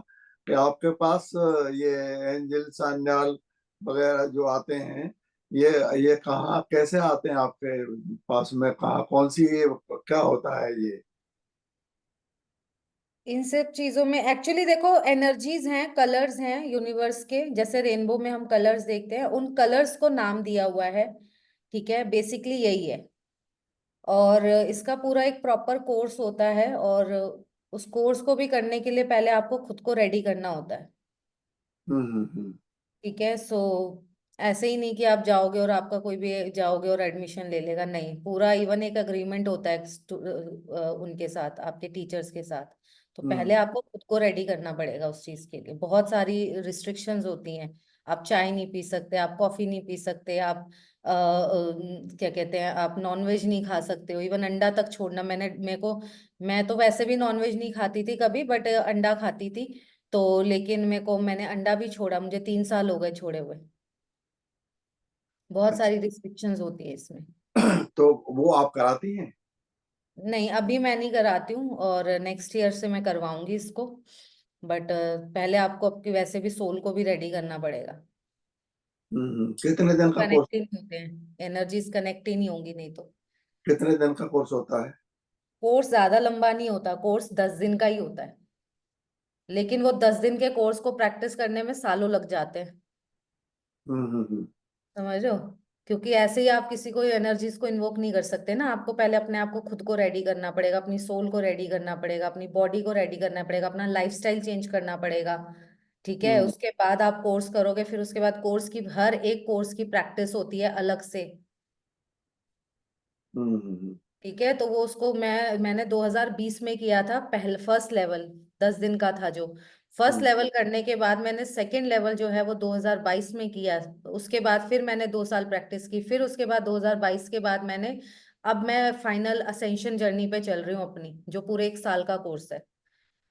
कि आपके पास ये एंजल सान्याल वगैरह जो आते हैं, ये कहाँ कैसे आते हैं आपके पास में, कहाँ कौन सी ये क्या होता है ये? इन सब चीजों में एक्चुअली देखो, एनर्जीज हैं, कलर्स हैं यूनिवर्स के, जैसे रेनबो में हम कलर्स देखते हैं, उन कलर्स को नाम दिया हुआ है। ठीक है, बेसिकली यही है। और इसका पूरा एक प्रॉपर कोर्स होता है, और उस कोर्स को भी करने के लिए पहले आपको खुद को रेडी करना होता है। हम्म। ठीक है, सो ऐसे ही नहीं कि आप जाओगे और आपका कोई भी जाओगे और एडमिशन ले लेगा, नहीं, पूरा इवन एक अग्रीमेंट होता है उनके साथ, आपके टीचर्स के साथ। तो पहले हम्म आपको खुद को रेडी करना पड़ेगा उस चीज के लिए। बहुत सारी रिस्ट्रिक्शंस होती हैं। आप चाय नहीं पी सकते, आप कॉफी नहीं पी सकते, आप क्या कहते हैं, आप नॉनवेज नहीं खा सकते हो, इवन अंडा तक छोड़ना। मैं तो वैसे भी नॉनवेज नहीं खाती थी कभी, बट अंडा खाती थी। तो लेकिन मैंने अंडा भी छोड़ा, मुझे 3 साल हो गए छोड़े हुए। बहुत सारी अच्छा। रिस्ट्रिक्शंस होती है इसमें। तो वो आप कराती हैं? नहीं, अभी मैं नहीं कराती हूँ, और नेक्स्ट ईयर से मैं करवाऊंगी इसको। बट पहले आपको आपकी वैसे भी सोल को भी रेडी करना पड़ेगा। कितने दिन का कोर्स? कनेक्ट ही नहीं होते हैं, एनर्जीज कनेक्ट ही नहीं होंगी नहीं तो। कितने दिन का कोर्स होता है? कोर्स ज्यादा लंबा नहीं होता, कोर्स 10 दिन का ही होता है। लेकिन वो 10 दिन के कोर्स को प्रैक्टिस करने में सालों लग जाते हैं। हम्म। समझ रहे हो, क्योंकि ऐसे ही आप किसी को एनर्जीज को इन्वोक नहीं कर सकते ना। आपको पहले अपने आप को खुद को रेडी करना पड़ेगा, अपनी सोल को रेडी करना पड़ेगा, अपनी बॉडी को रेडी करना पड़ेगा, अपना लाइफस्टाइल चेंज करना पड़ेगा। ठीक है, हम्म उसके बाद आप कोर्स करोगे, फिर उसके बाद कोर्स की, हर एक कोर्स की प्रैक्टिस होती है अलग से। हम्म। ठीक है, तो वो उसको मैंने 2020 में किया था, पहले फर्स्ट लेवल 10 दिन का था जो। फर्स्ट हम्म लेवल करने के बाद मैंने सेकंड लेवल जो है वो 2022 में किया। उसके बाद फिर मैंने 2 साल प्रैक्टिस की, फिर उसके बाद 2022 के बाद अब मैं फाइनल असेंशन जर्नी पे चल रही हूँ अपनी, जो पूरे 1 साल का कोर्स है।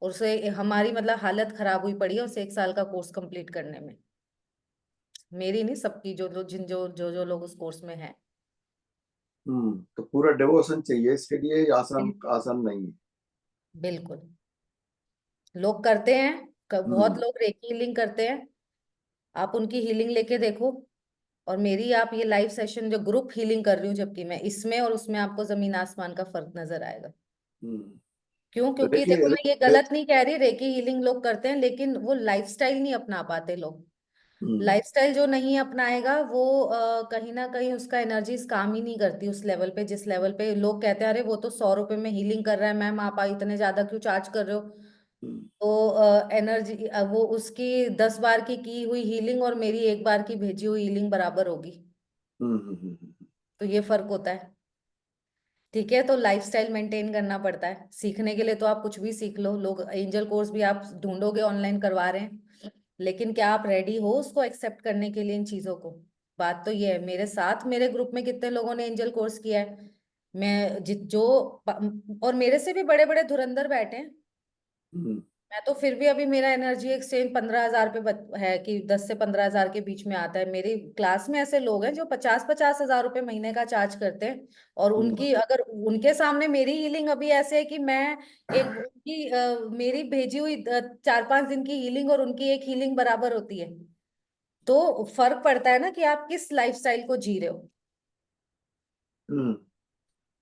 और उसे हमारी मतलब हालत खराब हुई पड़ी है उसे 1 साल का कोर्स कंप्लीट करने में। मेरी नहीं, सबकी, जो जो जिन जो जो जो लोग उस कोर्स में हैं। तो पूरा डिवोशन चाहिए इसके लिए, ये आसान आसान नहीं है। बिल्कुल, लोग करते हैं, बहुत हम्म लोग रेकी हीलिंग करते हैं। आप उनकी हीलिंग लेके देखो, और मेरी, आप ये लाइव सेशन जो ग्रुप हीलिंग कर रही हूँ, जबकि मैं इसमें और उसमें आपको जमीन आसमान का फर्क नजर आएगा। हम्म। क्यों? क्योंकि देखो, देखिए। मैं ये गलत नहीं कह रही, रेकी हीलिंग लोग करते हैं, लेकिन वो लाइफस्टाइल नहीं अपना पाते लोग। हम्म लाइफस्टाइल जो नहीं अपनाएगा वो कहीं ना कहीं उसका एनर्जीज काम ही नहीं करती उस लेवल पे, जिस लेवल पे लोग कहते हैं अरे वो तो 100 रुपए में हीलिंग कर रहा है, मैम आप इतने ज्यादा क्यों चार्ज कर रहे हो। हम्म तो एनर्जी, वो उसकी 10 बार की हुई हीलिंग और मेरी 1 बार की भेजी हुई हीलिंग बराबर होगी। हम्म। तो ये फर्क होता है। ठीक है, तो लाइफस्टाइल मेंटेन करना पड़ता है। सीखने के लिए तो आप कुछ भी सीख लो, लोग एंजल कोर्स भी आप ढूंढोगे ऑनलाइन करवा रहे हैं, लेकिन क्या आप रेडी हो उसको एक्सेप्ट करने के लिए, इन चीजों को? बात तो ये है। मेरे साथ मेरे ग्रुप में कितने लोगों ने एंजल कोर्स किया है, मैं और मेरे से भी बड़े बड़े धुरंधर बैठे हैं। हम्म मैं तो फिर भी, अभी मेरा एनर्जी एक्सचेंज 15,000 पे है, कि 10 से 15,000 के बीच में आता है। मेरी क्लास में ऐसे लोग हैं जो 50-50 हजार रुपए महीने का चार्ज करते हैं, और हम्म उनकी, अगर उनके सामने मेरी हीलिंग अभी ऐसे है कि मैं एक मेरी भेजी हुई 4-5 दिन की हीलिंग और उनकी एक हीलिंग बराबर होती है। तो फर्क पड़ता है ना कि आप किस लाइफस्टाइल को जी रहे हो।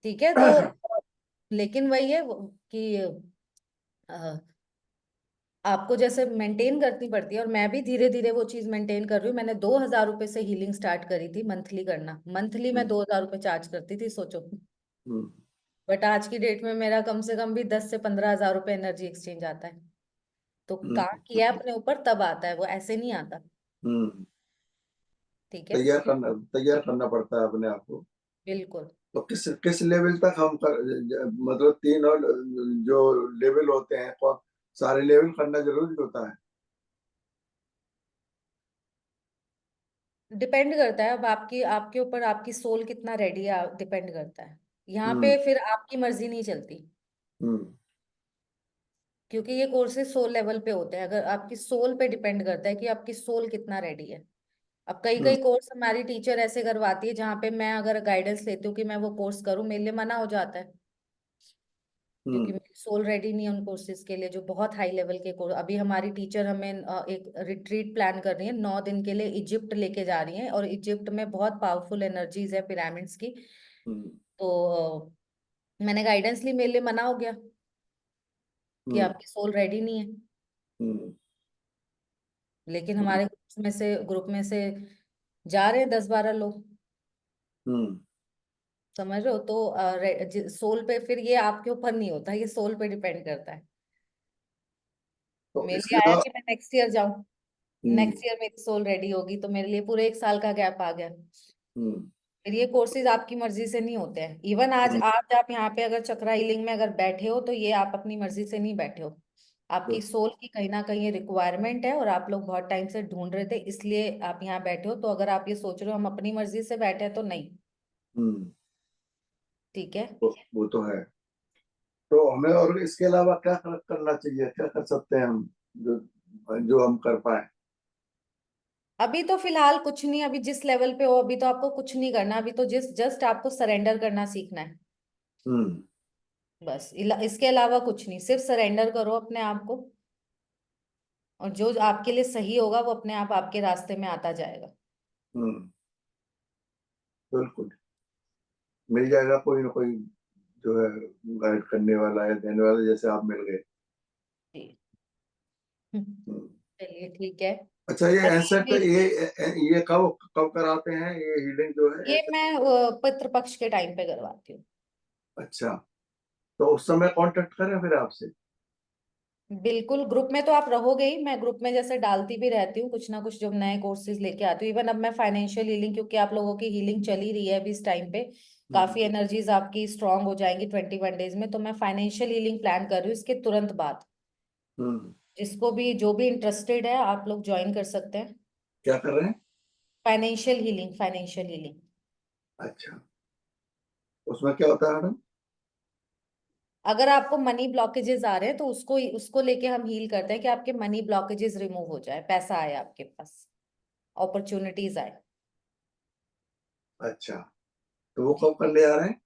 ठीक है, तो लेकिन वही है कि अ, आपको जैसे मेंटेन करनी पड़ती है, और मैं भी धीरे धीरे वो चीज मेंटेन कर रही हूँ। मैंने 2,000 रुपए से हीलिंग स्टार्ट करी थी, मंथली करना। मंथली मैं 2,000 रुपए चार्ज करती थी, सोचो। बट आज की डेट में मेरा कम से कम भी 10 से 15 हजार रुपए एनर्जी एक्सचेंज आता है। तो काम किया अपने ऊपर तब आता है, वो ऐसे नहीं आता। ठीक है, तैयार करना पड़ता है अपने आप को। बिल्कुल। तो किस किस लेवल तक हम मतलब 3 और जो लेवल होते हैं, कौन सारे लेवल करना जरूरी होता है? डिपेंड करता है अब आपकी आपके ऊपर, आपकी सोल कितना रेडी है, डिपेंड करता है। यहाँ हम्म पे फिर आपकी मर्जी नहीं चलती, हम्म क्योंकि ये कोर्सेज सोल लेवल पे होते हैं। अगर आपकी सोल पे डिपेंड करता है कि आपकी सोल कितना रेडी है। अब कई हम्म कई कोर्स हमारी टीचर ऐसे करवाती है जहाँ पे मैं अगर गाइडेंस लेती हूँ कि मैं वो कोर्स करूँ, मेरे लिए मना हो जाता है, क्योंकि हम्म मेरी सोल रेडी नहीं है उन कोर्सेज के लिए जो बहुत हाई लेवल के कोर्स। अभी हमारी टीचर हमें एक रिट्रीट प्लान कर रही है, 9 दिन के लिए इजिप्ट लेके जा रही है, और इजिप्ट में बहुत पावरफुल एनर्जीज है पिरामिड्स की। हम्म तो मैंने गाइडेंस ली, मेरे लिए मना हो गया कि हम्म आपकी सोल रेडी नहीं है। हम्म लेकिन हम्म हमारे ग्रुप में से जा रहे हैं 10-12 लोग, हम्म। समझ रहे हो। तो सोल पे फिर ये आपके ऊपर नहीं होता, ये सोल पे डिपेंड करता है। तो मेरे इसके लिए आया अलावा कि मैं नेक्स्ट ईयर जाऊं, हम्म नेक्स्ट ईयर मेरी सोल रेडी होगी, तो मेरे लिए पूरे 1 साल का गैप आ गया। हम्म फिर ये कोर्सेज आपकी मर्जी से नहीं होते हैं। इवन आज हम्म, आज आप यहाँ पे अगर चक्रा हीलिंग में अगर बैठे हो, तो ये आप अपनी मर्जी से नहीं बैठे हो। आपकी सोल की कहीं ना कहीं रिक्वायरमेंट है, और आप लोग बहुत टाइम से ढूंढ रहे थे, इसलिए आप यहाँ बैठे हो। तो अगर आप ये सोच रहे हो हम अपनी मर्जी से बैठे हैं, तो नहीं। हम्म, ठीक है, वो तो है। तो हमें और इसके अलावा क्या करना चाहिए, क्या कर सकते हैं हम, जो जो हम कर पाए? अभी तो फिलहाल कुछ नहीं। अभी जिस लेवल पे हो, अभी तो आपको कुछ नहीं करना। अभी तो जस्ट आपको सरेंडर करना सीखना है, हम्म बस। इसके अलावा कुछ नहीं, सिर्फ सरेंडर करो अपने आप को, और जो आपके लिए सही होगा वो अपने आप आपके रास्ते में आता जाएगा। हम्म बिल्कुल मिल जाएगा, कोई ना कोई जो है गाइड करने वाला है, देने वाला, जैसे आप मिल गए। जी। हम्म। चलिए, ठीक है। अच्छा, ये बाकी एंसेट ये कब कब कराते हैं, ये हीलिंग जो है ये ancestor? मैं पितृपक्ष के टाइम पे करवाती हूँ। अच्छा, तो उस समय कांटेक्ट करें फिर आपसे? बिल्कुल, ग्रुप में तो आप रहोगे ही। मैं ग्रुप में जैसे डालती भी रहती हूँ कुछ ना कुछ, जब नए कोर्सेज लेके आती हूँ। इवन अब मैं फाइनेंशियल हीलिंग, क्योंकि आप लोगों की हीलिंग चल ही रही है अभी इस टाइम पे, हम्म काफी एनर्जीज आपकी स्ट्रांग हो जाएंगी 21 डेज में। तो मैं फाइनेंशियल हीलिंग प्लान कर रही हूँ इसके तुरंत बाद। हम्म। जिसको भी, जो भी इंटरेस्टेड है, आप लोग ज्वाइन कर सकते हैं। क्या कर रहे हैं? Financial healing, financial healing. अच्छा, उसमें क्या होता है मैडम? अगर आपको मनी ब्लॉकेजेस आ रहे हैं, तो उसको उसको लेके हम हील करते हैं कि आपके मनी ब्लॉकेजेस रिमूव हो जाए, पैसा आए आपके पास, अपॉर्चुनिटीज आए। अच्छा, तो वो कब करने जा रहे हैं?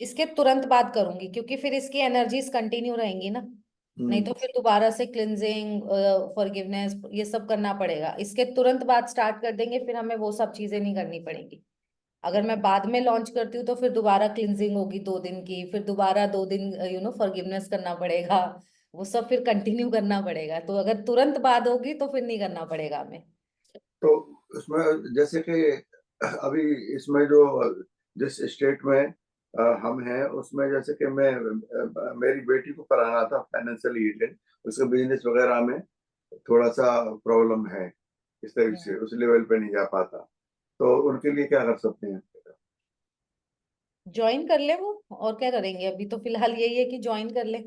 इसके तुरंत बाद करूंगी, क्योंकि फिर इसकी एनर्जीज कंटिन्यू रहेंगी ना। नहीं हम्म तो फिर दोबारा से क्लिनजिंग, फॉरगिवनेस, ये सब करना पड़ेगा। इसके तुरंत बाद स्टार्ट कर देंगे, फिर हमें वो सब चीजें नहीं करनी पड़ेंगी। अगर मैं बाद में लॉन्च करती हूँ, तो फिर दोबारा क्लिनजिंग होगी 2 दिन की, फिर दोबारा 2 दिन फॉरगिवनेस करना पड़ेगा। वो सब फिर कंटिन्यू करना पड़ेगा। तो अगर तुरंत बाद होगी, तो फिर नहीं करना पड़ेगा हमें। तो उसमें जैसे कि अभी इसमें जो जिस स्टेट में हम हैं, उसमें जैसे कि मैं मेरी बेटी को कराना था फाइनेंशियल हीलिंग, उसके बिजनेस वगैरह में थोड़ा सा प्रॉब्लम है, इस तरीके से उस लेवल पे नहीं जा पाता, तो उनके लिए क्या कर सकते हैं? ज्वाइन कर ले वो, और क्या करेंगे। अभी तो फिलहाल यही है कि ज्वाइन कर ले।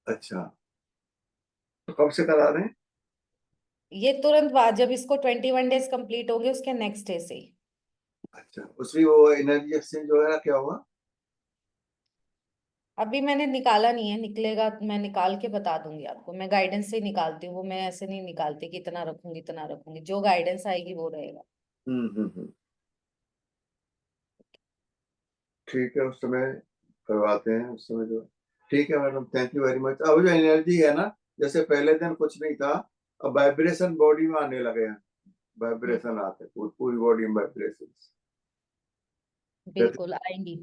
अच्छा, तो कब से करा रहे हैं? ये तुरंत बाद, जब इसको 21 डेज कंप्लीट होंगे, उसके नेक्स्ट डे से ही। अच्छा, उसकी वो एनर्जी एक्सचेंज वगैरह क्या हुआ? अभी मैंने निकाला नहीं है, निकलेगा मैं निकाल के बता दूंगी आपको। मैं गाइडेंस से ही निकालती हूँ वो, मैं ऐसे नहीं निकालती कि इतना रखूंगी इतना रखूंगी। जो गाइडेंस आएगी वो रहेगा। हम्म। ठीक है, उस समय करवाते हैं, उस समय जो। ठीक है madam, thank you very much. अब जो एनर्जी है ना, जैसे पहले दिन कुछ नहीं था, अब वाइब्रेशन बॉडी में आने लगे हैं, वाइब्रेशन आते हैं, पूरी बॉडी में वाइब्रेशन। बिल्कुल आएंगी।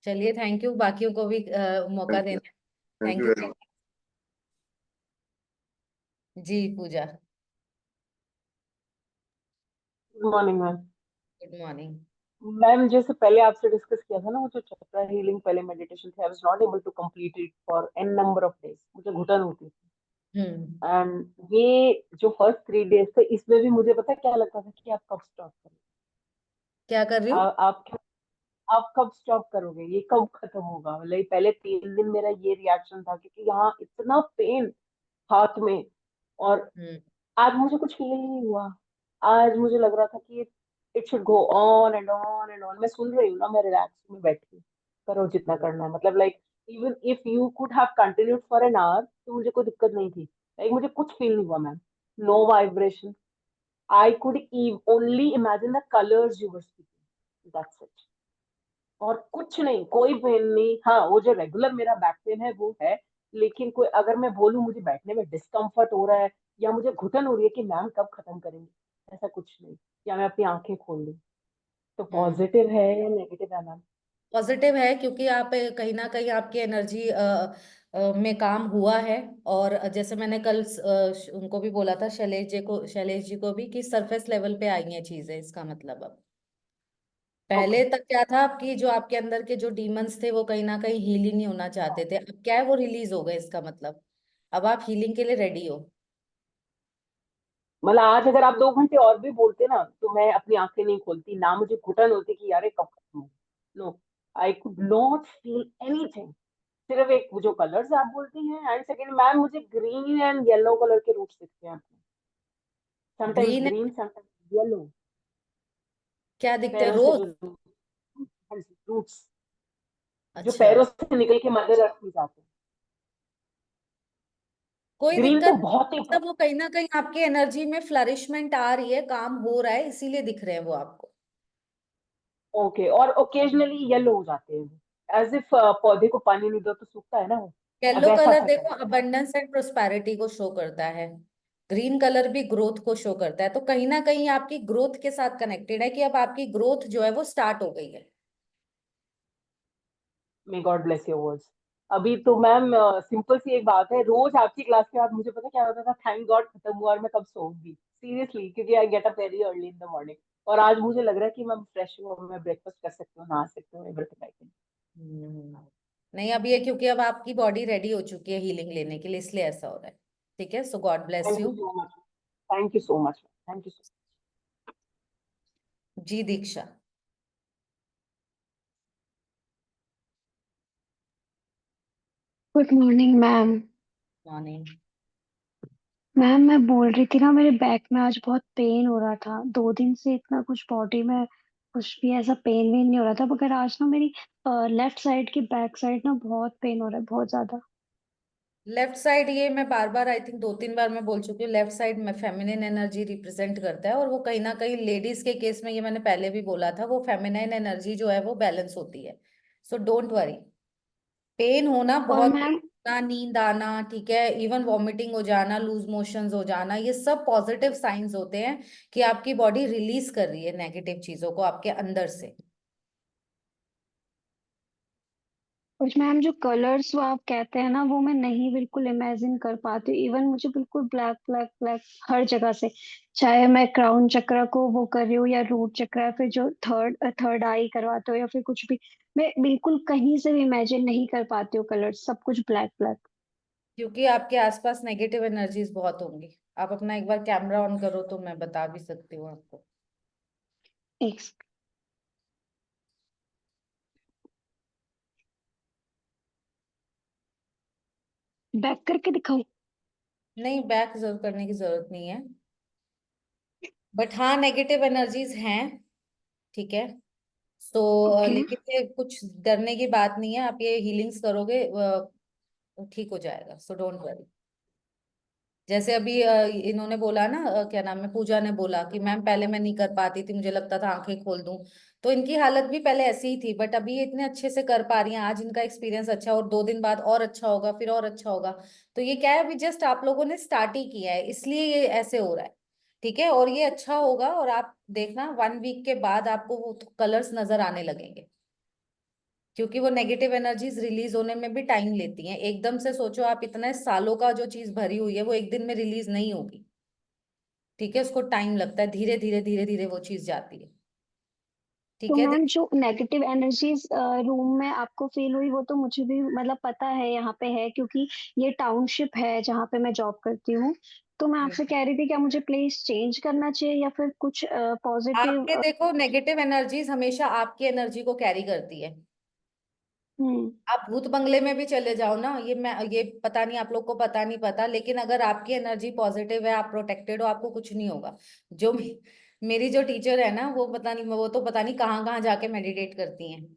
चलिए, थैंक यू, बाकियों को भी मौका थैंक यू, देना। Thank thank you you. Very much. जी Pooja, good morning ma'am. Good morning. Ma'am जैसे पहले आपसे डिस्कस किया था ना, वो जो चक्रा हीलिंग पहले मेडिटेशन थे, I was not able to complete it for an number of days, मुझे घुटन होती थी। एंड ये जो फर्स्ट 3 डेज थे, इसमें भी मुझे पता है क्या लगता था कि आप कब स्टॉप करोगे, क्या कर रही हूँ? आप कब स्टॉप करोगे, ये कब खत्म होगा। मतलब पहले 3 दिन मेरा ये रिएक्शन था, क्योंकि यहाँ इतना पेन हाथ में, और हम्म आज मुझे कुछ फील नहीं हुआ। आज मुझे लग रहा था कि it should go on and on and on. मैं सुन रही हूँ ना, मैं रिलैक्स में बैठी हूँ, करो जितना करना है। मतलब like even if you could have continued for an hour, तो मुझे कोई दिक्कत नहीं थी। लाइक मुझे कुछ फील नहीं हुआ ma'am, no vibration. I could only imagine the colours you were speaking, that's it. और कुछ नहीं, कोई पेन नहीं। हाँ, वो जो रेगुलर मेरा बैक पेन है वो है, लेकिन कोई अगर मैं बोलूं मुझे बैठने में डिस्कम्फर्ट हो रहा है या मुझे घुटन हो रही है कि मैम कब खत्म करेंगे, ऐसा कुछ नहीं। या मैं अपनी आंखें खोल लूं, तो पॉजिटिव है या नेगेटिव है मैम? पॉजिटिव है, क्योंकि आप कहीं ना कहीं आपकी एनर्जी में काम हुआ है। और जैसे मैंने कल उनको भी बोला था, शैलेश जी को भी, कि सरफेस लेवल पे आई हैं चीजें। इसका मतलब अब पहले ओके। तक क्या था, आपकी जो आपके अंदर के जो डीमंस थे वो कहीं ना कहीं हील ही नहीं होना चाहते थे। अब क्या है, वो रिलीज हो गए। इसका मतलब अब आप हीलिंग के लिए रेडी हो। मतलब आज अगर आप 2 घंटे और भी बोलते ना, तो मैं अपनी आंखें नहीं खोलती ना, मुझे घुटन होती कि यार ये कब खत्म हो। No, I could not feel anything. सिर्फ एक वो जो कलर्स आप बोलती हैं, एंड सेकंड मैम मुझे ग्रीन एंड येलो कलर के रूट्स दिखते हैं, sometimes green green sometimes yellow, क्या दिखते हैं? पैरों से रोज? जो रूट्स जो अच्छा, पैरों से निकल के मदर अर्थ में जाते हैं। कोई ग्रीन दिक्कत तो नहीं। बहुत ही मतलब वो कहीं ना कहीं आपकी एनर्जी में फ्लरिशमेंट आ रही है, काम हो रहा है, इसीलिए दिख रहे हैं वो आपको। ओके। और ओकेजनली येलो हो जाते हैं, एज इफ पौधे को पानी नहीं दो तो सूखता है ना वो, येलो वैसा कलर सा देखो करता है। अबंडेंस एंड प्रोस्पेरिटी को शो करता है। ग्रीन कलर भी ग्रोथ को शो करता है। तो कहीं ना कहीं आपकी ग्रोथ के साथ कनेक्टेड है, कि अब आपकी ग्रोथ जो है वो स्टार्ट हो गई है। May God bless your words. अभी तो मैम सिंपल सी एक बात है, रोज आपकी क्लास के बाद मुझे पता क्या होता था, थैंक गॉड खत्म हुआ और मैं कब सोऊंगी, सीरियसली, क्योंकि I get up very early in the morning. और आज मुझे लग रहा है कि मैं फ्रेश हूँ, मैं ब्रेकफास्ट कर सकती हूँ, नहा सकती हूँ, एवरीथिंग आई कैन। नहीं, अब ये क्योंकि अब आपकी बॉडी रेडी हो चुकी है हीलिंग लेने के लिए, इसलिए ऐसा हो रहा है। ठीक है, so God bless thank you you. So much, thank you so much, thank you so जी Diksha. Good morning ma'am. Morning. Ma'am मैं बोल रही थी ना, मेरे बैक में आज बहुत पेन हो रहा था। 2 दिन से इतना कुछ बॉडी में कुछ भी ऐसा पेन वेन नहीं हो रहा था, मगर आज ना मेरी लेफ्ट साइड की बैक साइड ना बहुत पेन हो रहा है, बहुत ज्यादा। लेफ्ट साइड, ये मैं बार बार, आई थिंक 2-3 बार मैं बोल चुकी हूँ, लेफ्ट साइड में फेमिनिन एनर्जी रिप्रेजेंट करता है। और वो कहीं ना कहीं लेडीज के केस में, ये मैंने पहले भी बोला था, वो फेमिनाइन एनर्जी जो है वो बैलेंस होती है। So don't worry. पेन होना और बहुत, मैम ना नींद आना, ठीक है, इवन वॉमिटिंग हो जाना, लूज मोशंस हो जाना, ये सब पॉजिटिव साइंस होते हैं कि आपकी बॉडी रिलीज कर रही है नेगेटिव चीजों को आपके अंदर से। और मैम जो कलर्स वो आप कहते हैं ना, वो मैं नहीं बिल्कुल इमेजिन कर पाती हूँ। इवन मुझे बिल्कुल ब्लैक ब्लैक ब्लैक हर जगह से, चाहे मैं क्राउन चक्र को वो कर रही हूँ या रूट चक्र, या फिर जो थर्ड थर्ड आई करवाते हो या फिर कुछ भी, मैं बिल्कुल कहीं से भी इमेजिन नहीं कर पाती हूँ। कलर सब कुछ ब्लैक ब्लैक। क्योंकि आपके आसपास नेगेटिव एनर्जीज बहुत होंगी। आप अपना एक बार कैमरा ऑन करो तो मैं बता भी सकती हूँ आपको। एक बैक करके दिखाऊं? नहीं, बैक जरूर करने की जरूरत नहीं है, बट हाँ नेगेटिव एनर्जीज हैं। ठीक है। तो ओके। लेकिन ये कुछ डरने की बात नहीं है। आप ये हीलिंग्स करोगे, ठीक हो जाएगा। So don't worry. जैसे अभी इन्होंने बोला ना, क्या नाम है, पूजा ने बोला कि मैम पहले मैं नहीं कर पाती थी, मुझे लगता था आंखें खोल दूं। तो इनकी हालत भी पहले ऐसी ही थी, बट अभी ये इतने अच्छे से कर पा रही हैं। आज इनका एक्सपीरियंस अच्छा, और 2 दिन बाद और अच्छा होगा, फिर और अच्छा होगा। तो ये क्या है, अभी जस्ट आप लोगों ने स्टार्ट ही किया है, इसलिए ये ऐसे हो रहा है। ठीक है, और ये अच्छा होगा, और आप देखना 1 वीक के बाद आपको वो कलर्स नजर आने लगेंगे, क्योंकि वो नेगेटिव एनर्जीज रिलीज होने में भी टाइम लेती हैं। एकदम से सोचो आप, इतने सालों का जो चीज भरी हुई है वो एक दिन में रिलीज नहीं होगी। ठीक है, उसको टाइम लगता है, धीरे धीरे धीरे धीरे वो चीज जाती है। तो ठीक है। मैम जो नेगेटिव एनर्जीज रूम में आपको फील हुई वो तो मुझे भी मतलब पता है यहाँ पे है, क्योंकि ये टाउनशिप है जहाँ पे मैं जॉब करती हूँ। तो मैं आपसे कह रही थी क्या मुझे प्लेस चेंज करना चाहिए या फिर कुछ पॉजिटिव। आपके देखो, नेगेटिव एनर्जीज हमेशा आपकी एनर्जी को कैरी करती है। हम्म। आप भूत बंगले में भी चले जाओ ना, ये पता नहीं, आप लोग को पता नहीं पता, लेकिन अगर आपकी एनर्जी पॉजिटिव है, आप प्रोटेक्टेड हो, आपको कुछ नहीं होगा। जो मेरी जो टीचर है ना, वो पता नहीं, वो तो पता नहीं कहाँ कहाँ जाके मेडिटेट करती हैं।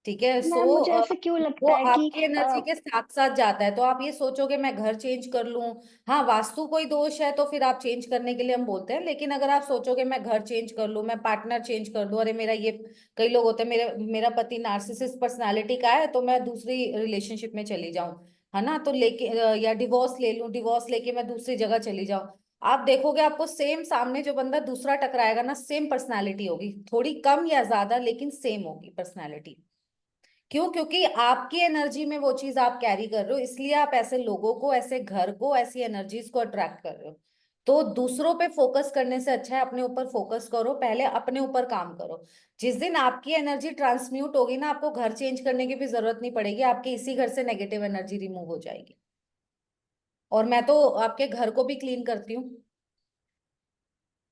ठीक है, सो मैम मुझे ऐसे क्यों वो लगता है कि आपकी एनर्जी के साथ साथ जाता है, तो आप ये सोचोगे मैं घर चेंज कर लूं। हाँ, वास्तु कोई दोष है तो फिर आप चेंज करने के लिए हम बोलते हैं, लेकिन अगर आप सोचोगे मैं घर चेंज कर लूं, मैं पार्टनर चेंज कर दूं, अरे मेरा ये, कई लोग होते हैं, मेरा पति नार्सिसिस्ट पर्सनालिटी का है तो मैं दूसरी रिलेशनशिप में चली जाऊं, है ना, तो लेके या डिवोर्स ले लूं, डिवोर्स लेके मैं दूसरी जगह चली जाऊं। आप देखोगे आपको सेम सामने जो बंदा दूसरा टकराएगा ना, सेम पर्सनैलिटी होगी, थोड़ी कम या ज्यादा लेकिन सेम होगी पर्सनैलिटी। क्यों? क्योंकि आपकी एनर्जी में वो चीज आप कैरी कर रहे हो, इसलिए आप ऐसे लोगों को, ऐसे घर को, ऐसी एनर्जीज को अट्रैक्ट कर रहे हो। तो दूसरों पे फोकस करने से अच्छा है अपने ऊपर फोकस करो, पहले अपने ऊपर काम करो। जिस दिन आपकी एनर्जी ट्रांसम्यूट होगी ना, आपको घर चेंज करने की भी जरूरत नहीं पड़ेगी, आपके इसी घर से नेगेटिव एनर्जी रिमूव हो जाएगी। और मैं तो आपके घर को भी क्लीन करती हूँ।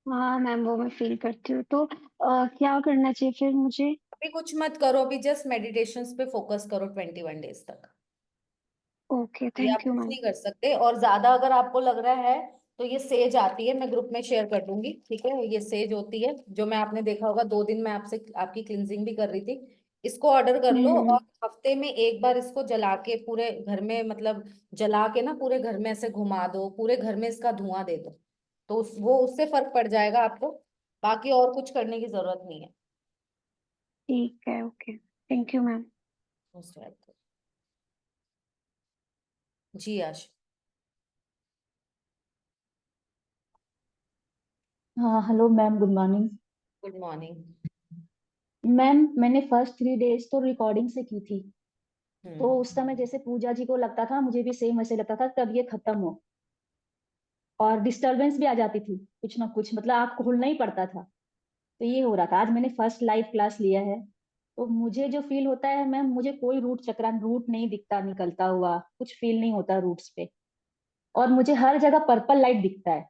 हाँ मैम वो मैं फील करती हूँ। तो क्या करना चाहिए फिर मुझे? अभी कुछ मत करो, अभी जस्ट मेडिटेशंस पे फोकस करो 21 डेज तक। ओके, ये आप थैंक यू कुछ मैम। नहीं कर सकते, और ज्यादा अगर आपको लग रहा है तो ये सेज आती है, मैं ग्रुप में शेयर कर दूंगी। ठीक है, ये सेज होती है जो मैं, आपने देखा होगा 2 दिन में आपसे आपकी क्लिनजिंग भी कर रही थी। इसको ऑर्डर कर लो, हम्म। और हफ्ते में एक बार इसको जला के पूरे घर में, मतलब जला के ना पूरे घर में ऐसे घुमा दो, पूरे घर में इसका धुआं दे दो, तो वो उससे फर्क पड़ जाएगा आपको। बाकी और कुछ करने की जरूरत नहीं है। ठीक है, okay, thank you ma'am. Most welcome। जी आश। हाँ hello ma'am, good morning. Good morning. Ma'am मैंने फर्स्ट 3 डेज तो रिकॉर्डिंग से की थी, तो उस समय हम्म। जैसे पूजा जी को लगता था, मुझे भी सेम वैसे लगता था, तब ये खत्म हो। और डिस्टरबेंस भी आ जाती थी कुछ ना कुछ, मतलब आँख खोलना ही पड़ता था। तो ये हो रहा था। आज मैंने फर्स्ट लाइव क्लास लिया है, तो मुझे जो फील होता है मैम, मुझे कोई रूट चक्रा रूट नहीं दिखता निकलता हुआ, कुछ फील नहीं होता रूट्स पे। और मुझे हर जगह पर्पल लाइट दिखता है,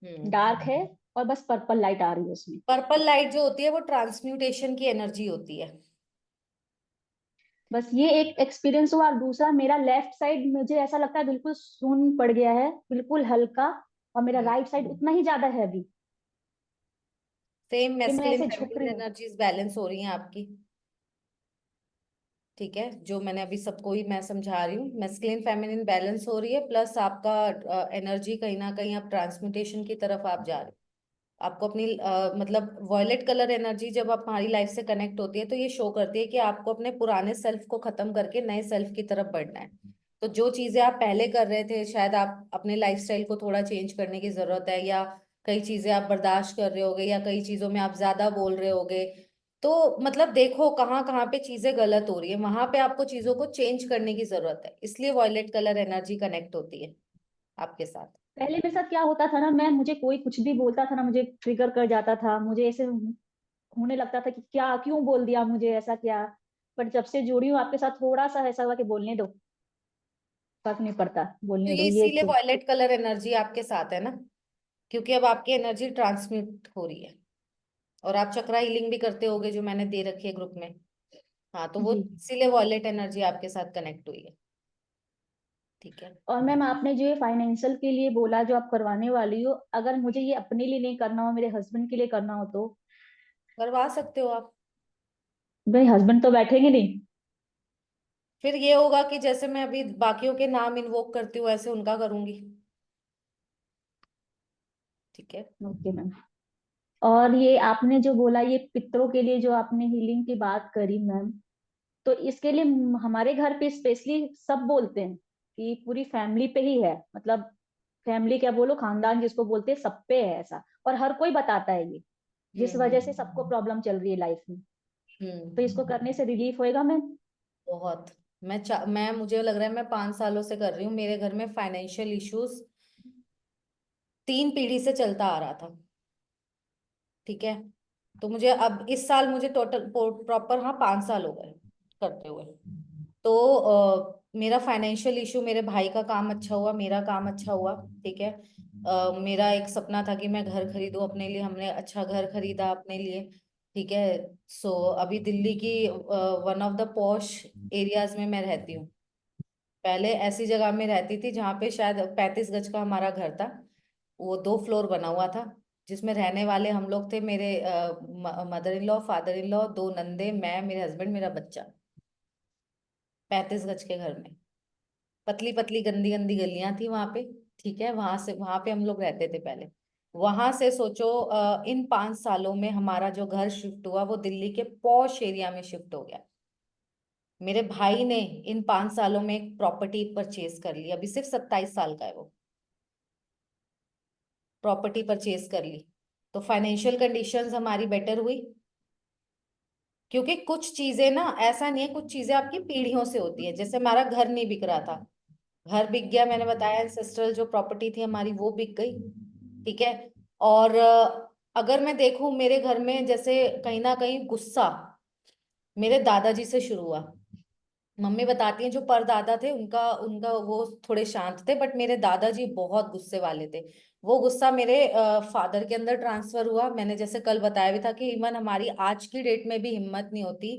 डार्क है हम्म। और बस पर्पल लाइट आ रही है उसमें। पर्पल लाइट जो होती है वो ट्रांसम्यूटेशन की एनर्जी होती है। बस ये एक एक्सपीरियंस हुआ। और दूसरा, मेरा लेफ्ट साइड मुझे ऐसा लगता है बिल्कुल सुन पड़ गया है, बिल्कुल हल्का। और मेरा राइट साइड हम्म। उतना ही ज्यादा हैवी, सेम कि मैं मैस्कुलिन ऐसे झुक फेमिनिन रही हूँ। एनर्जीज बैलेंस हो रही हैं आपकी। ठीक है, जो मैंने अभी सबको ही मैं समझा रही हूँ, मैस्कुलिन फेमिनिन बैलेंस हो रही है, प्लस आपका एनर्जी कहीं ना कहीं आप ट्रांसम्यूटेशन की तरफ आप जा रहे हो। आपको अपनी मतलब वॉयलेट कलर एनर्जी जब आप हमारी लाइफ से कनेक्ट होती है तो ये शो करती है कि आपको अपने पुराने सेल्फ को खत्म करके नए सेल्फ की तरफ बढ़ना है। तो जो चीजें आप पहले कर रहे थे, शायद आप अपने लाइफस्टाइल को थोड़ा चेंज करने की जरूरत है, या कई चीजें आप बर्दाश्त कर रहे होगे, या कई चीजों में आप ज्यादा बोल रहे होगे। तो मतलब देखो कहाँ कहाँ पे चीजें गलत हो रही है, वहां पे आपको चीजों को चेंज करने की जरूरत है, इसलिए वॉयलेट कलर एनर्जी कनेक्ट होती है आपके साथ। पहले मेरे साथ क्या होता था ना मैम, मुझे कोई कुछ भी बोलता था ना, मुझे ट्रिगर कर जाता था, मुझे ऐसे होने लगता था कि क्या क्यों बोल दिया मुझे ऐसा क्या। पर जब से जुड़ी हूँ आपके साथ, थोड़ा सा ऐसा हुआ कि बोलने दो, फर्क नहीं पड़ता, तो बोलने ये दो ये इसीलिए तो। वॉयलेट कलर एनर्जी आपके साथ है ना, क्योंकि अब आपकी एनर्जी ट्रांसमिट हो रही है। और आप चक्रा हीलिंग भी करते होगे जो मैंने दे रखी है ग्रुप में। हाँ, तो वो जी। इसीलिए वॉयलेट एनर्जी आपके साथ कनेक्ट हुई है। ठीक है। और मैम आपने जो ये फाइनेंशियल के लिए बोला, जो आप करवाने वाली हो, अगर मुझे ये अपने लिए नहीं करना हो, मेरे हस्बैंड के लिए करना हो, तो करवा सकते हो आप। भाई हस्बैंड तो बैठेंगे नहीं। फिर ये होगा कि जैसे मैं अभी बाकियों के नाम इन्वोक करती हूँ ऐसे उनका करूंगी। ठीक है। Okay ma'am. और ये आपने जो बोला, ये पितरों के लिए जो आपने हीलिंग की बात करी मैम, तो इसके लिए हमारे घर पे स्पेशली सब बोलते हैं कि पूरी फैमिली पे ही है, मतलब फैमिली क्या बोलो, खानदान जिसको बोलते हैं, सब पे है ऐसा, और हर कोई बताता है ये, जिस वजह से सबको प्रॉब्लम चल रही है लाइफ में। तो इसको करने से रिलीफ होएगा मैम? बहुत। मैं मुझे लग रहा है मैं 5 सालों से कर रही हूँ। मेरे घर में फाइनेंशियल इश्यूज 3 पीढ़ी से चलता आ रहा था, ठीक है। तो मुझे अब इस साल मुझे टोटल प्रॉपर, हाँ, 5 साल हो गए करते हुए। तो मेरा फाइनेंशियल इशू, मेरे भाई का काम अच्छा हुआ, मेरा काम अच्छा हुआ, ठीक है। मेरा एक सपना था कि मैं घर खरीदूं अपने लिए, हमने अच्छा घर खरीदा अपने लिए, ठीक है। सो अभी दिल्ली की one of the posh areas में मैं रहती हूँ। पहले ऐसी जगह में रहती थी जहाँ पे शायद 35 गज का हमारा घर था, वो 2 फ्लोर बना हुआ था, जिसमें रहने वाले हम लोग थे, मेरे mother in law, father in law, 2 नंदे, मैं, मेरे हस्बैंड, मेरा बच्चा। 35 गज के घर में पतली पतली गंदी गंदी गलियां थी वहां पे, ठीक है। वहां पे हम लोग रहते थे पहले। वहां से सोचो, इन 5 सालों में हमारा जो घर शिफ्ट हुआ वो दिल्ली के पॉश एरिया में शिफ्ट हो गया। मेरे भाई ने इन 5 सालों में एक प्रॉपर्टी परचेज कर ली, अभी सिर्फ 27 साल का है वो, प्रॉपर्टी परचेज कर ली। तो फाइनेंशियल कंडीशंस हमारी बेटर हुई, क्योंकि कुछ चीजें ना, ऐसा नहीं है, कुछ चीजें आपकी पीढ़ियों से होती है। जैसे हमारा घर नहीं बिक रहा था, घर बिक गया, मैंने बताया, एंसेस्ट्रल जो प्रॉपर्टी थी हमारी वो बिक गई, ठीक है। और अगर मैं देखूं मेरे घर में, जैसे कहीं ना कहीं गुस्सा मेरे दादाजी से शुरू हुआ। मम्मी बताती हैं जो परदादा थे उनका उनका वो थोड़े शांत थे, बट मेरे दादाजी बहुत गुस्से वाले थे। वो गुस्सा मेरे फादर के अंदर ट्रांसफर हुआ। मैंने जैसे कल बताया भी था कि इवन हमारी आज की डेट में भी हिम्मत नहीं होती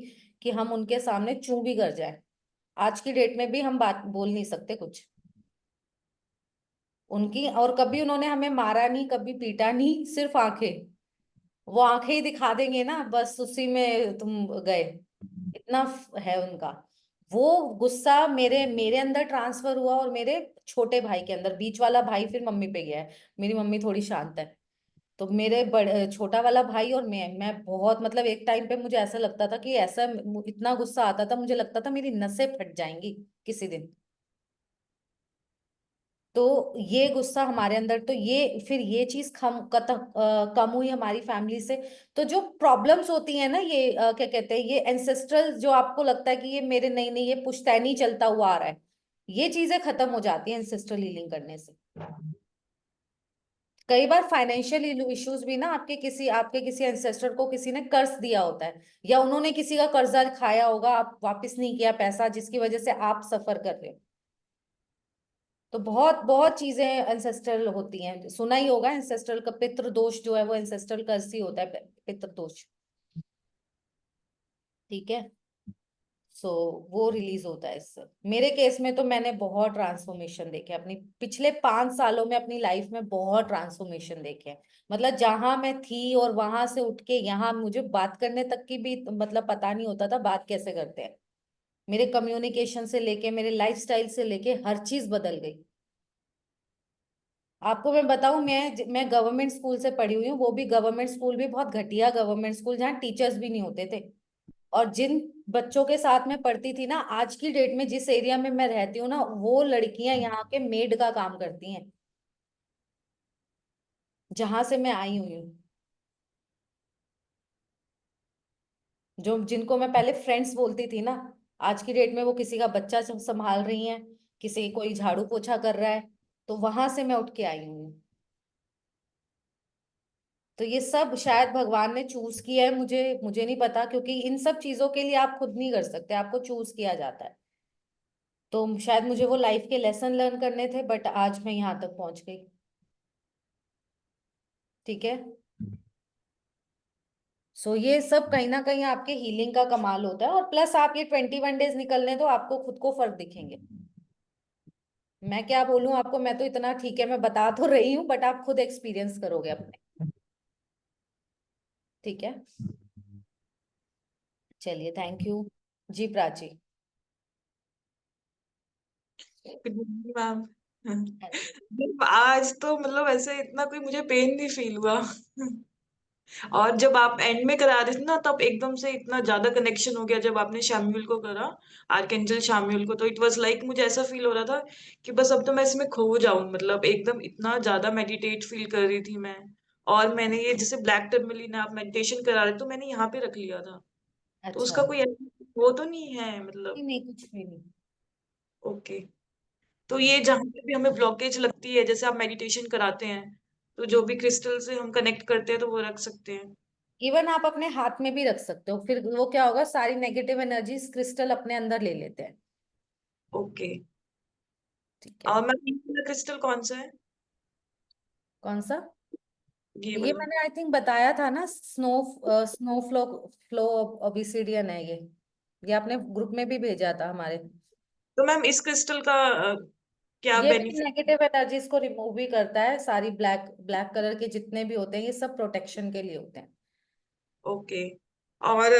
कि हम उनके सामने चूं भी कर जाए। आज की डेट में भी हम बात बोल नहीं सकते कुछ उनकी। और कभी उन्होंने हमें मारा नहीं, कभी पीटा नहीं, सिर्फ आंखें, वो आंखें ही दिखा देंगे ना, बस उसी में तुम गए, इतना है उनका। वो गुस्सा मेरे मेरे अंदर ट्रांसफर हुआ, और मेरे छोटे भाई के अंदर, बीच वाला भाई फिर मम्मी पे गया है, मेरी मम्मी थोड़ी शांत है। तो मेरे बड़े छोटा वाला भाई और मैं बहुत, मतलब एक टाइम पे मुझे ऐसा लगता था कि ऐसा, इतना गुस्सा आता था, मुझे लगता था मेरी नसें फट जाएंगी किसी दिन। तो ये गुस्सा हमारे अंदर, तो ये फिर ये चीज कम हुई हमारी फैमिली से। तो जो प्रॉब्लम्स होती है ना, ये क्या कहते हैं, ये एंसेस्ट्रल, जो आपको लगता है कि ये मेरे, नहीं नहीं, ये पुश्तैनी चलता हुआ आ रहा है, ये चीजें खत्म हो जाती हैं एंसेस्ट्रल हीलिंग करने से। कई बार फाइनेंशियल इश्यूज भी ना, आपके किसी एंसेस्टर को किसी ने कर्ज दिया होता है, या उन्होंने किसी का कर्जा खाया होगा, आप वापस नहीं किया पैसा, जिसकी वजह से आप सफर कर रहे हो। तो बहुत बहुत चीजें एंसेस्ट्रल होती हैं, सुना ही होगा एंसेस्ट्रल का पितृ दोष जो है वो एंसेस्ट्रल कर्ज ही होता है, पितृ दोष, ठीक है। सो वो रिलीज होता है इससे। मेरे केस में तो मैंने बहुत ट्रांसफॉर्मेशन देखे अपनी पिछले 5 सालों में, अपनी लाइफ में बहुत ट्रांसफॉर्मेशन देखे हैं। मतलब जहां मैं थी और वहां से उठ के यहाँ, मुझे बात करने तक की भी मतलब पता नहीं होता था बात कैसे करते हैं। मेरे कम्युनिकेशन से लेके, मेरे लाइफस्टाइल से लेके हर चीज बदल गई। आपको मैं बताऊं, मैं गवर्नमेंट स्कूल से पढ़ी हुई हूँ, वो भी गवर्नमेंट स्कूल भी बहुत घटिया गवर्नमेंट स्कूल, जहाँ टीचर्स भी नहीं होते थे। और जिन बच्चों के साथ में पढ़ती थी ना, आज की डेट में जिस एरिया में मैं रहती हूँ ना, वो लड़कियां यहाँ के मेड का काम करती हैं, जहां से मैं आई हुई हूँ। जो जिनको मैं पहले फ्रेंड्स बोलती थी ना, आज की डेट में वो किसी का बच्चा संभाल रही हैं, किसी कोई झाड़ू पोछा कर रहा है। तो वहां से मैं उठ के आई हूँ। तो ये सब शायद भगवान ने चूज किया है, मुझे नहीं पता, क्योंकि इन सब चीजों के लिए आप खुद नहीं कर सकते, आपको चूज किया जाता है। तो शायद मुझे वो लाइफ के लेसन लर्न करने थे, बट आज मैं यहाँ तक पहुंच गई, ठीक है। सो ये सब कहीं ना कहीं आपके हीलिंग का कमाल होता है, और प्लस आप ये 21 डेज निकलने दो, आपको खुद को फर्क दिखेंगे। मैं क्या बोलूं आपको, मैं तो इतना ठीक है, मैं बता तो रही हूँ, बट आप खुद एक्सपीरियंस करोगे अपने, ठीक है। चलिए, थैंक यू जी, प्राची। Good morning ma'am. हाँ जी। आज तो मतलब ऐसे इतना कोई मुझे पेन नहीं फील हुआ। और जब आप एंड में करा रहे थे ना, तब एकदम से इतना ज्यादा कनेक्शन हो गया जब आपने शाम्यूल को करा, आर्कएंजल शाम्यूल को, तो इट वाज लाइक मुझे ऐसा फील हो रहा था कि बस अब तो मैं इसमें खो जाऊं, मतलब एकदम इतना ज्यादा मेडिटेट फील कर रही थी मैं। और मैंने ये जैसे ब्लैक टर्मलिन आप मेडिटेशन करा रहे, तो मैंने यहाँ पे रख लिया था, तो अच्छा, उसका कोई वो तो नहीं है मतलब। नहीं नहीं, कुछ भी नहीं। ओके। तो ये जहाँ पे भी हमें ब्लॉकेज लगती है, जैसे आप मेडिटेशन कराते हैं, तो जो भी क्रिस्टल से हम कनेक्ट करते हैं तो वो रख सकते हैं। इवन आप अपने हाथ में भी रख सकते हो, फिर वो क्या होगा, सारी नेगेटिव एनर्जीज क्रिस्टल अपने अंदर ले लेते हैं। ओके। ठीक है। और मैम ये वाला क्रिस्टल कौन सा है? कौन सा? ये ये वाला। मैंने आई थिंक बताया था ना, स्नो फ्लो फ्लो ओबिसिडियन है ये आपने ग्रुप में भी भेजा था हमारे। तो मैम इस क्रिस्टल का क्या ये भी बेनिफिट? नेगेटिव एनर्जीज को रिमूव भी करता है, सारी ब्लैक ब्लैक कलर के जितने भी होते हैं ये सब प्रोटेक्शन के लिए होते हैं। ओके। और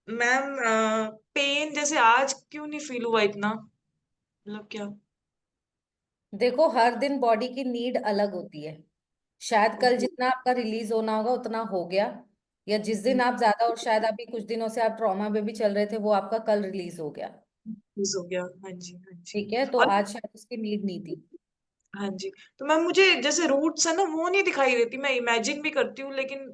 मैम पेन जैसे आज क्यों नहीं फील हुआ इतना, मतलब क्या? देखो, हर दिन बॉडी की नीड अलग होती है। शायद कल ओके। जितना आपका रिलीज होना होगा उतना हो गया, या जिस दिन आप ज्यादा, और शायद अभी कुछ दिनों से आप ट्रॉमा में भी चल रहे थे, वो आपका कल रिलीज हो गया। मिस हो गया, हाँ जी हाँ जी। ठीक है, तो और आज शायद उसकी नीड नहीं थी। हाँ जी, तो मैम मुझे जैसे रूट्स है ना वो नहीं दिखाई देती, मैं इमेजिन भी करती हूँ लेकिन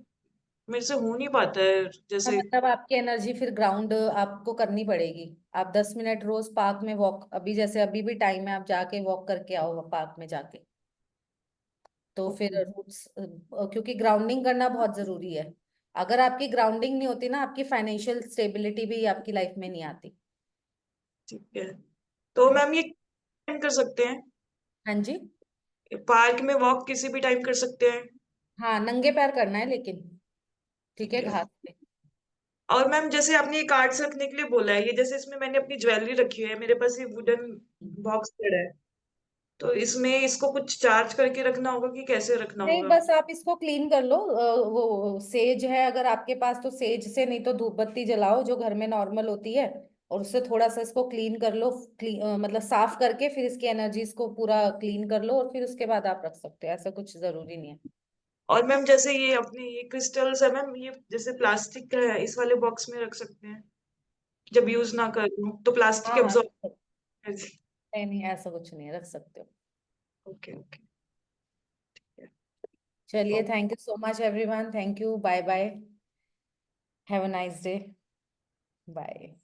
मेरे से हो नहीं पाता है तो जैसे। मतलब आपकी एनर्जी फिर ग्राउंड आपको करनी पड़ेगी। आप 10 मिनट रोज पार्क में वॉक, अभी जैसे अभी भी टाइम है, आप जाके वॉक करके आओ पार्क में जाके। तो फिर ओके। रूट्स, क्योंकि ग्राउंडिंग करना बहुत जरूरी है। अगर आपकी ग्राउंडिंग नहीं होती ना, आपकी फाइनेंशियल स्टेबिलिटी भी आपकी लाइफ में नहीं आती। ठीक है, तो मैम ये टाइम कर सकते हैं? हाँ जी। पार्क में वॉक किसी भी टाइम कर सकते हैं? हाँ, नंगे पैर करना है लेकिन। ठीक है, ठीक है। घास पे। और मैम जैसे आपने ये कार्ड्स रखने के लिए बोला है, ये जैसे इसमें मैंने अपनी ज्वेलरी रखी है, मेरे पास ये वुडन बॉक्स पड़ा है, तो इसमें इसको कुछ चार्ज करके रखना होगा कि कैसे रखना नहीं, होगा? बस आप इसको क्लीन कर लो। वो सेज है अगर आपके पास तो सेज से, नहीं तो धूप बत्ती जलाओ जो घर में नॉर्मल होती है, और उससे थोड़ा सा इसको क्लीन कर लो। मतलब साफ करके फिर इसकी एनर्जीज को पूरा क्लीन कर लो, और फिर उसके बाद आप रख सकते हो, ऐसा कुछ जरूरी नहीं है। और मैम जैसे ये अपने ये क्रिस्टल्स है मैम, ये जैसे प्लास्टिक का है, इस वाले बॉक्स में रख सकते हैं जब यूज ना करूँ तो प्लास्टिक हाँ हाँ, एब्जॉर्ब? नहीं नहीं, ऐसा कुछ नहीं है, रख सकते हो। Okay okay. चलिए, thank you so much everyone, thank you, bye bye, have a nice day, bye.